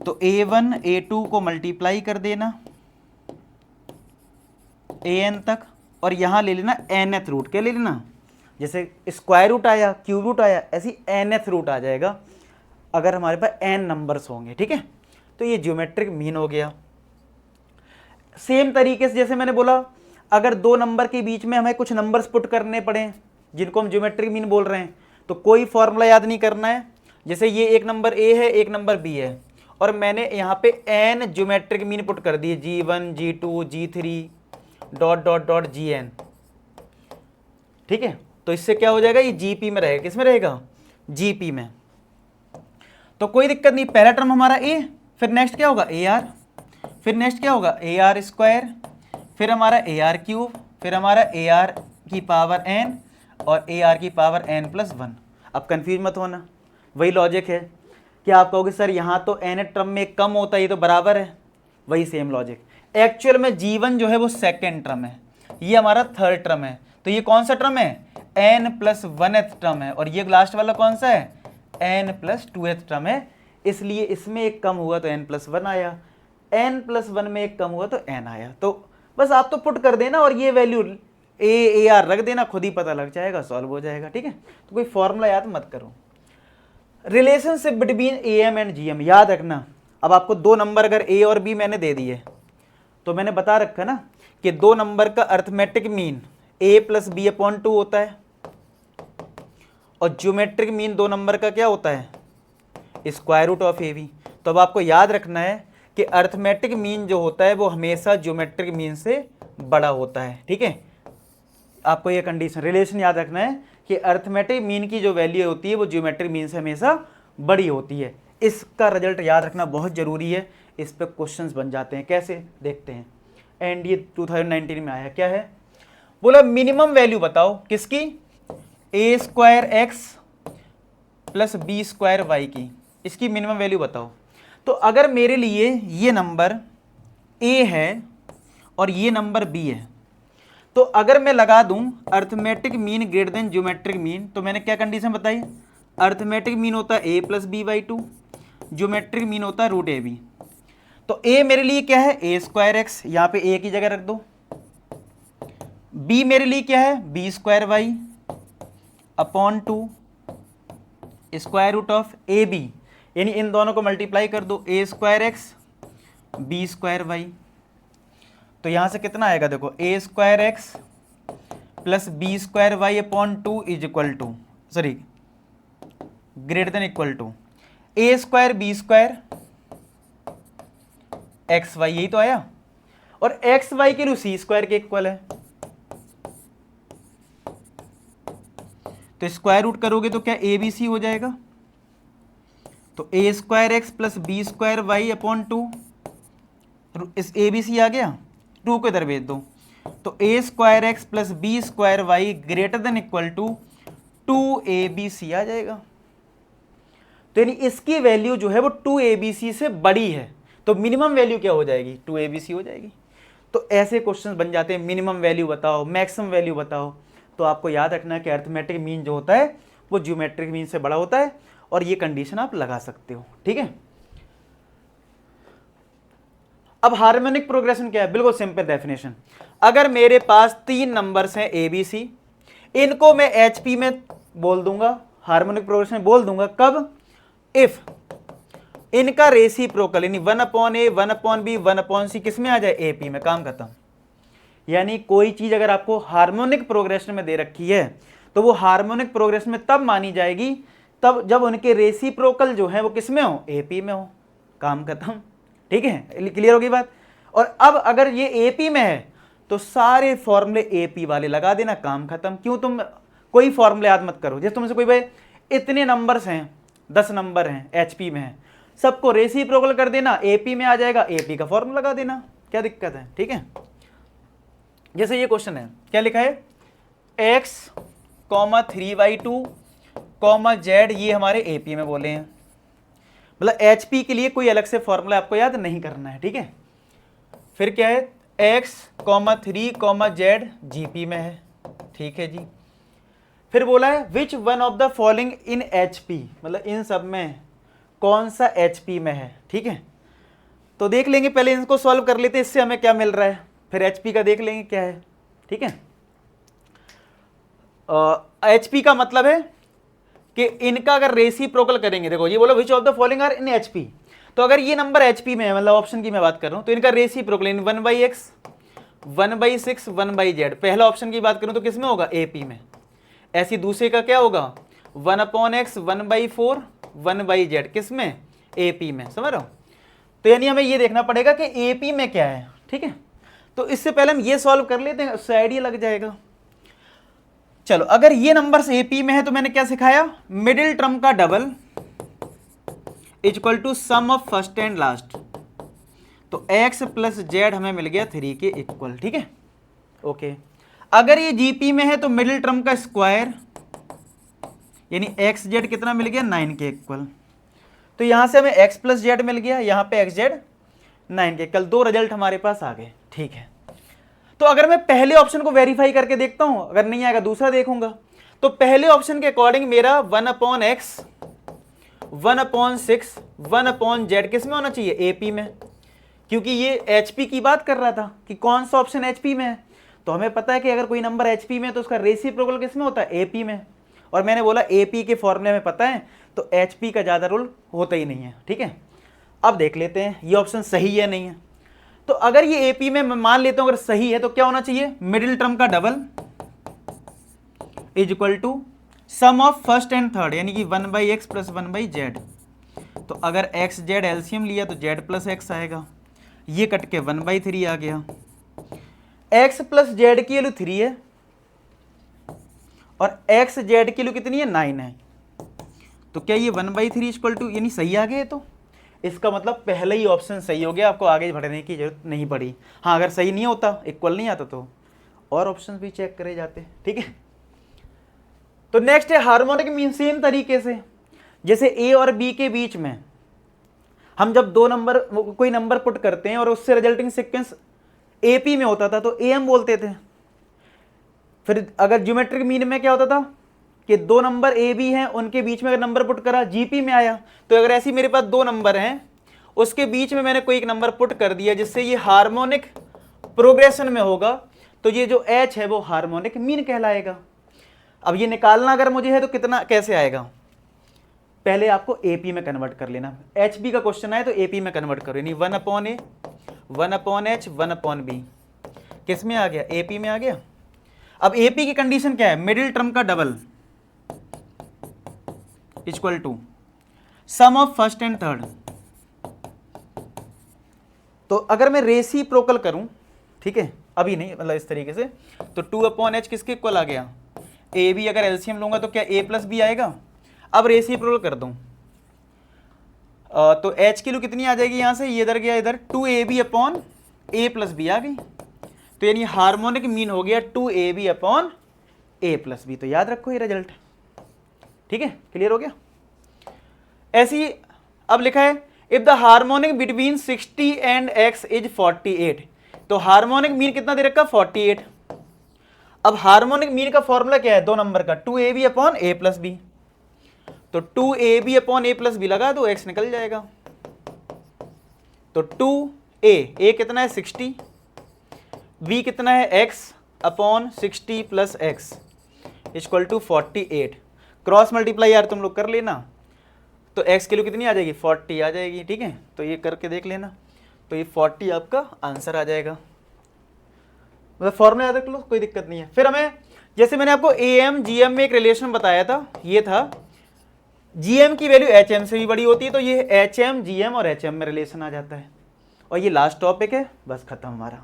Speaker 1: तो a1 a2 को मल्टीप्लाई कर देना an तक, और यहां ले लेना nth रूट। क्या ले लेना? जैसे स्क्वायर रूट आया, क्यूब रूट आया, ऐसी nth रूट आ जाएगा अगर हमारे पास n नंबर्स होंगे। ठीक है, तो ये ज्योमेट्रिक मीन हो गया। सेम तरीके से जैसे मैंने बोला, अगर दो नंबर के बीच में हमें कुछ नंबर्स पुट करने पड़े जिनको हम ज्योमेट्रिक मीन बोल रहे हैं, तो कोई फॉर्मूला याद नहीं करना है। जैसे ये एक नंबर ए है, एक नंबर बी है, और मैंने यहाँ पे n ज्योमेट्रिक मीन पुट कर दिए, G1 G2 G3 dot dot dot Gn। ठीक है, तो इससे क्या हो जाएगा? ये जीपी में रहेगा। किस में रहेगा? जीपी में। तो कोई दिक्कत नहीं, पहला टर्म हमारा ए, फिर नेक्स्ट क्या होगा? ए आर, फिर नेक्स्ट क्या होगा? ए आर स्क्वायर, फिर हमारा ए आर क्यूब, फिर हमारा ए आर की पावर n, और ए आर की पावर n+1। अब कंफ्यूज मत होना, वही लॉजिक है कि आप कहोगे सर यहाँ तो n टर्म में एक कम होता है, ये तो बराबर है, वही सेम लॉजिक। एक्चुअल में G1 जो है वो सेकेंड टर्म है, ये हमारा थर्ड टर्म है, तो ये कौन सा टर्म है? n+1th टर्म है, और ये लास्ट वाला कौन सा है? n+2th टर्म है, इसलिए इसमें एक कम हुआ तो n+1 आया, n+1 में एक कम हुआ तो n आया। तो बस आप तो पुट कर देना और ये वैल्यू ए आर रख देना, खुद ही पता लग जाएगा, सॉल्व हो जाएगा। ठीक है, तो कोई फॉर्मूला याद मत करो। Relationship between A M and G M याद रखना। अब आपको दो नंबर अगर ए और बी मैंने दे दिए, तो मैंने बता रखा ना कि दो नंबर का arithmetic mean a plus b upon 2 होता है, और ज्योमेट्रिक मीन दो नंबर का क्या होता है? Square root of a b. तो अब आपको याद रखना है कि अर्थमेटिक मीन जो होता है वो हमेशा ज्योमेट्रिक मीन से बड़ा होता है। ठीक है, आपको ये कंडीशन रिलेशन याद रखना है कि अर्थमेटिक मीन की जो वैल्यू होती है वो ज्योमेट्रिक मीन से हमेशा बड़ी होती है। इसका रिजल्ट याद रखना बहुत ज़रूरी है, इस पर क्वेश्चंस बन जाते हैं। कैसे देखते हैं, एंड ये 2019 में आया। क्या है? बोला मिनिमम वैल्यू बताओ किसकी? a² x plus b² y की, इसकी मिनिमम वैल्यू बताओ। तो अगर मेरे लिए ये नंबर a है और ये नंबर b है, तो अगर मैं लगा दूं arithmetic mean greater than geometric mean, तो मैंने क्या कंडीशन बताई? अर्थमेटिक मीन होता है a plus b/2, geometric mean होता है रूट ए बी। तो a मेरे लिए क्या है? a² x, यहाँ पे a की जगह रख दो। b मेरे लिए क्या है? b² y upon 2 square root of a b, यानी इन दोनों को मल्टीप्लाई कर दो, a² x b² y। तो यहां से कितना आएगा देखो, A square x plus B square Y upon 2 is equal to, sorry greater than equal to A square B square X Y, यही तो आया, और एक्स वाई के लिए सी स्क्वायर के इक्वल है, तो स्क्वायर रूट करोगे तो क्या ए बी सी हो जाएगा, तो a square x plus B square Y upon 2, इस ए बी सी आ गया, 2 को इधर भेज दो, तो a square x plus B square y greater than equal to 2abc आ जाएगा। तो यानी इसकी वैल्यू जो है वो 2abc से बड़ी है, तो मिनिमम वैल्यू क्या हो जाएगी, 2abc हो जाएगी। तो ऐसे क्वेश्चंस बन जाते हैं, मिनिमम वैल्यू बताओ, मैक्सिमम वैल्यू बताओ। तो आपको याद रखना है कि अरिथमेटिक मीन जो होता है वो ज्योमेट्रिक मीन से बड़ा होता है, और ये कंडीशन आप लगा सकते हो, ठीक है। अब हार्मोनिक प्रोग्रेशन क्या है, बिल्कुल सिंपल डेफिनेशन। अगर मेरे पास 3 नंबर्स हैं ए बी सी, इनको मैं एचपी में बोल दूंगा, हार्मोनिक प्रोग्रेशन में बोल दूंगा, कब, इफ इनका रेसिप्रोकल यानी 1/a 1/b 1/c किस में आ जाए, एपी में, काम खत्म। यानी कोई चीज अगर आपको हार्मोनिक प्रोग्रेशन में दे रखी है तो वो हार्मोनिक प्रोग्रेशन में तब मानी जाएगी तब जब उनके रेसिप्रोकल जो है वो किस में हो, एपी में हो, काम खत्म, ठीक है, क्लियर होगी बात। और अब अगर ये एपी में है तो सारे फॉर्मूले एपी वाले लगा देना, काम खत्म। क्यों, तुम कोई फॉर्मूले याद मत करो, जैसे तुमसे कोई भाई इतने नंबर्स हैं, 10 नंबर हैं, एचपी में है, सबको रेसिप्रोकल कर देना, एपी में आ जाएगा, एपी का फॉर्मूला लगा देना, क्या दिक्कत है, ठीक है। जैसे ये क्वेश्चन है, क्या लिखा है, x, 3y2, z, ये हमारे एपी में बोले हैं, मतलब एचपी के लिए कोई अलग से फॉर्मूला आपको याद नहीं करना है, ठीक है। फिर क्या है, x, 3, z जीपी में है, ठीक है जी। फिर बोला है which one of the following in HP, मतलब इन सब में कौन सा एचपी में है, ठीक है। तो देख लेंगे, पहले इनको सॉल्व कर लेते हैं, इससे हमें क्या मिल रहा है, फिर एचपी का देख लेंगे क्या है, ठीक है। एचपी का मतलब है कि इनका अगर रेसिप्रोकल करेंगे, देखो ये बोलो which of the following are in HP, तो अगर ये नंबर एचपी में है, मतलब ऑप्शन की मैं बात कर रहा हूं, तो इनका रेसिप्रोकल 1/x 1/6 1/z, पहला ऑप्शन की बात करूं तो किसमें होगा, एपी में। ऐसी दूसरे का क्या होगा, 1/x 1/4 1/z किसमें, एपी में, समझ रहे हो। तो यानी हमें ये देखना पड़ेगा कि एपी में क्या है, ठीक है। तो इससे पहले हम ये सॉल्व कर लेते हैं, उससे आइडिया लग जाएगा। चलो, अगर ये नंबर एपी में है तो मैंने क्या सिखाया, मिडिल टर्म का double is equal to sum of first and last, तो x प्लस जेड हमें मिल गया 3 के इक्वल, ठीक है, ओके। अगर ये जीपी में है तो मिडिल टर्म का स्क्वायर यानी एक्स जेड कितना मिल गया, 9 के इक्वल। तो यहां से हमें x प्लस जेड मिल गया, यहां पे एक्स जेड 9 के इक्वल, 2 रिजल्ट हमारे पास आ गए, ठीक है। तो अगर मैं पहले ऑप्शन को वेरीफाई करके देखता हूं, अगर नहीं आएगा दूसरा देखूंगा, तो पहले ऑप्शन के अकॉर्डिंग मेरा 1/x 1/6 1/z किस में होना चाहिए, एपी में, क्योंकि ये एचपी की बात कर रहा था कि कौन सा ऑप्शन एचपी में है। तो हमें पता है कि अगर कोई नंबर एचपी में है तो उसका रेसिप्रोकल किस में होता है, एपी में। और मैंने बोला एपी के फॉर्मूले में पता है, तो एचपी का ज़्यादा रोल होता ही नहीं है, ठीक है। अब देख लेते हैं ये ऑप्शन सही है नहीं है। तो अगर ये एपी में मैं मान लेता हूं अगर सही है तो क्या होना चाहिए, मिडिल टर्म का double is equal to sum of first and third, यानी कि 1/x प्लस 1/z। तो अगर x z एलसीएम लिया तो z प्लस एक्स आएगा, ये कट के 1/3 आ गया। x प्लस जेड की वैल्यू 3 है और x z की वैल्यू कितनी है, 9 है। तो क्या ये 1/3 इक्वल टू, यानी सही आ गया, तो इसका मतलब पहले ही ऑप्शन सही हो गया, आपको आगे बढ़ने की जरूरत नहीं पड़ी। हाँ, अगर सही नहीं होता, इक्वल नहीं आता, तो और ऑप्शन भी चेक करे जाते, ठीक है। तो नेक्स्ट है हार्मोनिक मीन, सेम तरीके से जैसे ए और बी के बीच में हम जब दो नंबर कोई नंबर पुट करते हैं और उससे रिजल्टिंग सीक्वेंस एपी में होता था तो एम बोलते थे। फिर अगर ज्योमेट्रिक मीन में क्या होता था कि दो नंबर ए बी हैं, उनके बीच में अगर नंबर पुट करा जीपी में आया। तो अगर ऐसी मेरे पास दो नंबर हैं, उसके बीच में मैंने कोई एक नंबर पुट कर दिया जिससे ये हार्मोनिक प्रोग्रेशन में होगा, तो ये जो एच है वो हार्मोनिक मीन कहलाएगा। अब ये निकालना अगर मुझे है तो कितना, कैसे आएगा, पहले आपको एपी में कन्वर्ट कर लेना। एचबी का क्वेश्चन आए तो एपी में कन्वर्ट करो, यानी 1/a 1/h 1/b, किस में आ गया, एपी में आ गया। अब एपी की कंडीशन क्या है, मिडिल टर्म का double equal to sum of first and third. तो अगर मैं रेसिप्रोकल करूं, ठीक है, अभी नहीं मतलब इस तरीके से, तो 2/h किसके इक्वल आ गया, ए बी। अगर एलसीएम लूंगा तो क्या a प्लस बी आएगा। अब रेसिप्रोकल कर दूं तो h की वैल्यू कितनी आ जाएगी, यहां से ये इधर गया इधर, 2ab/a प्लस बी आ गई। तो यानी हार्मोनिक मीन हो गया 2ab/a प्लस बी। तो याद रखो ये रिजल्ट, ठीक है, क्लियर हो गया। ऐसी अब लिखा है if the harmonic between 60 and x is 48। तो हार्मोनिक मीन कितना दे रखा, 48। अब हार्मोनिक मीन का फॉर्मूला क्या है, 2 नंबर का, 2ab/a प्लस बी। तो 2ab/a प्लस बी लगा दो, x निकल जाएगा। तो 2a कितना है 60, b कितना है x/60 plus x equal to 48। Cross multiply यार तुम लोग कर लेना, तो x की वैल्यू कितनी आ जाएगी, 40 आ जाएगी, ठीक है। तो ये करके देख लेना, तो ये 40 आपका आंसर आ जाएगा। मतलब फॉर्मूला याद रख लो, कोई दिक्कत नहीं है। फिर हमें, जैसे मैंने आपको एम जीएम में एक रिलेशन बताया था, ये था जीएम की वैल्यू एचएम से भी बड़ी होती है, तो ये एचएम जीएम और एचएम में रिलेशन आ जाता है। और ये लास्ट टॉपिक है, बस खत्म हमारा,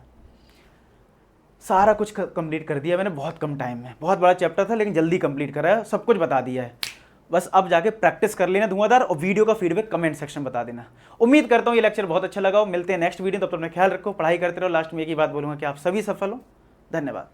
Speaker 1: सारा कुछ कंप्लीट कर दिया मैंने बहुत कम टाइम में। बहुत बड़ा चैप्टर था लेकिन जल्दी कंप्लीट करा है, सब कुछ बता दिया है। बस अब जाके प्रैक्टिस कर लेना धुआंधार, और वीडियो का फीडबैक कमेंट सेक्शन में बता देना। उम्मीद करता हूँ ये लेक्चर बहुत अच्छा लगा हो। मिलते हैं नेक्स्ट वीडियो, तब तक अपना ख्याल रखो, पढ़ाई करते रहो। लास्ट में एक ही बात बोलूँगा कि आप सभी सफल हो। धन्यवाद।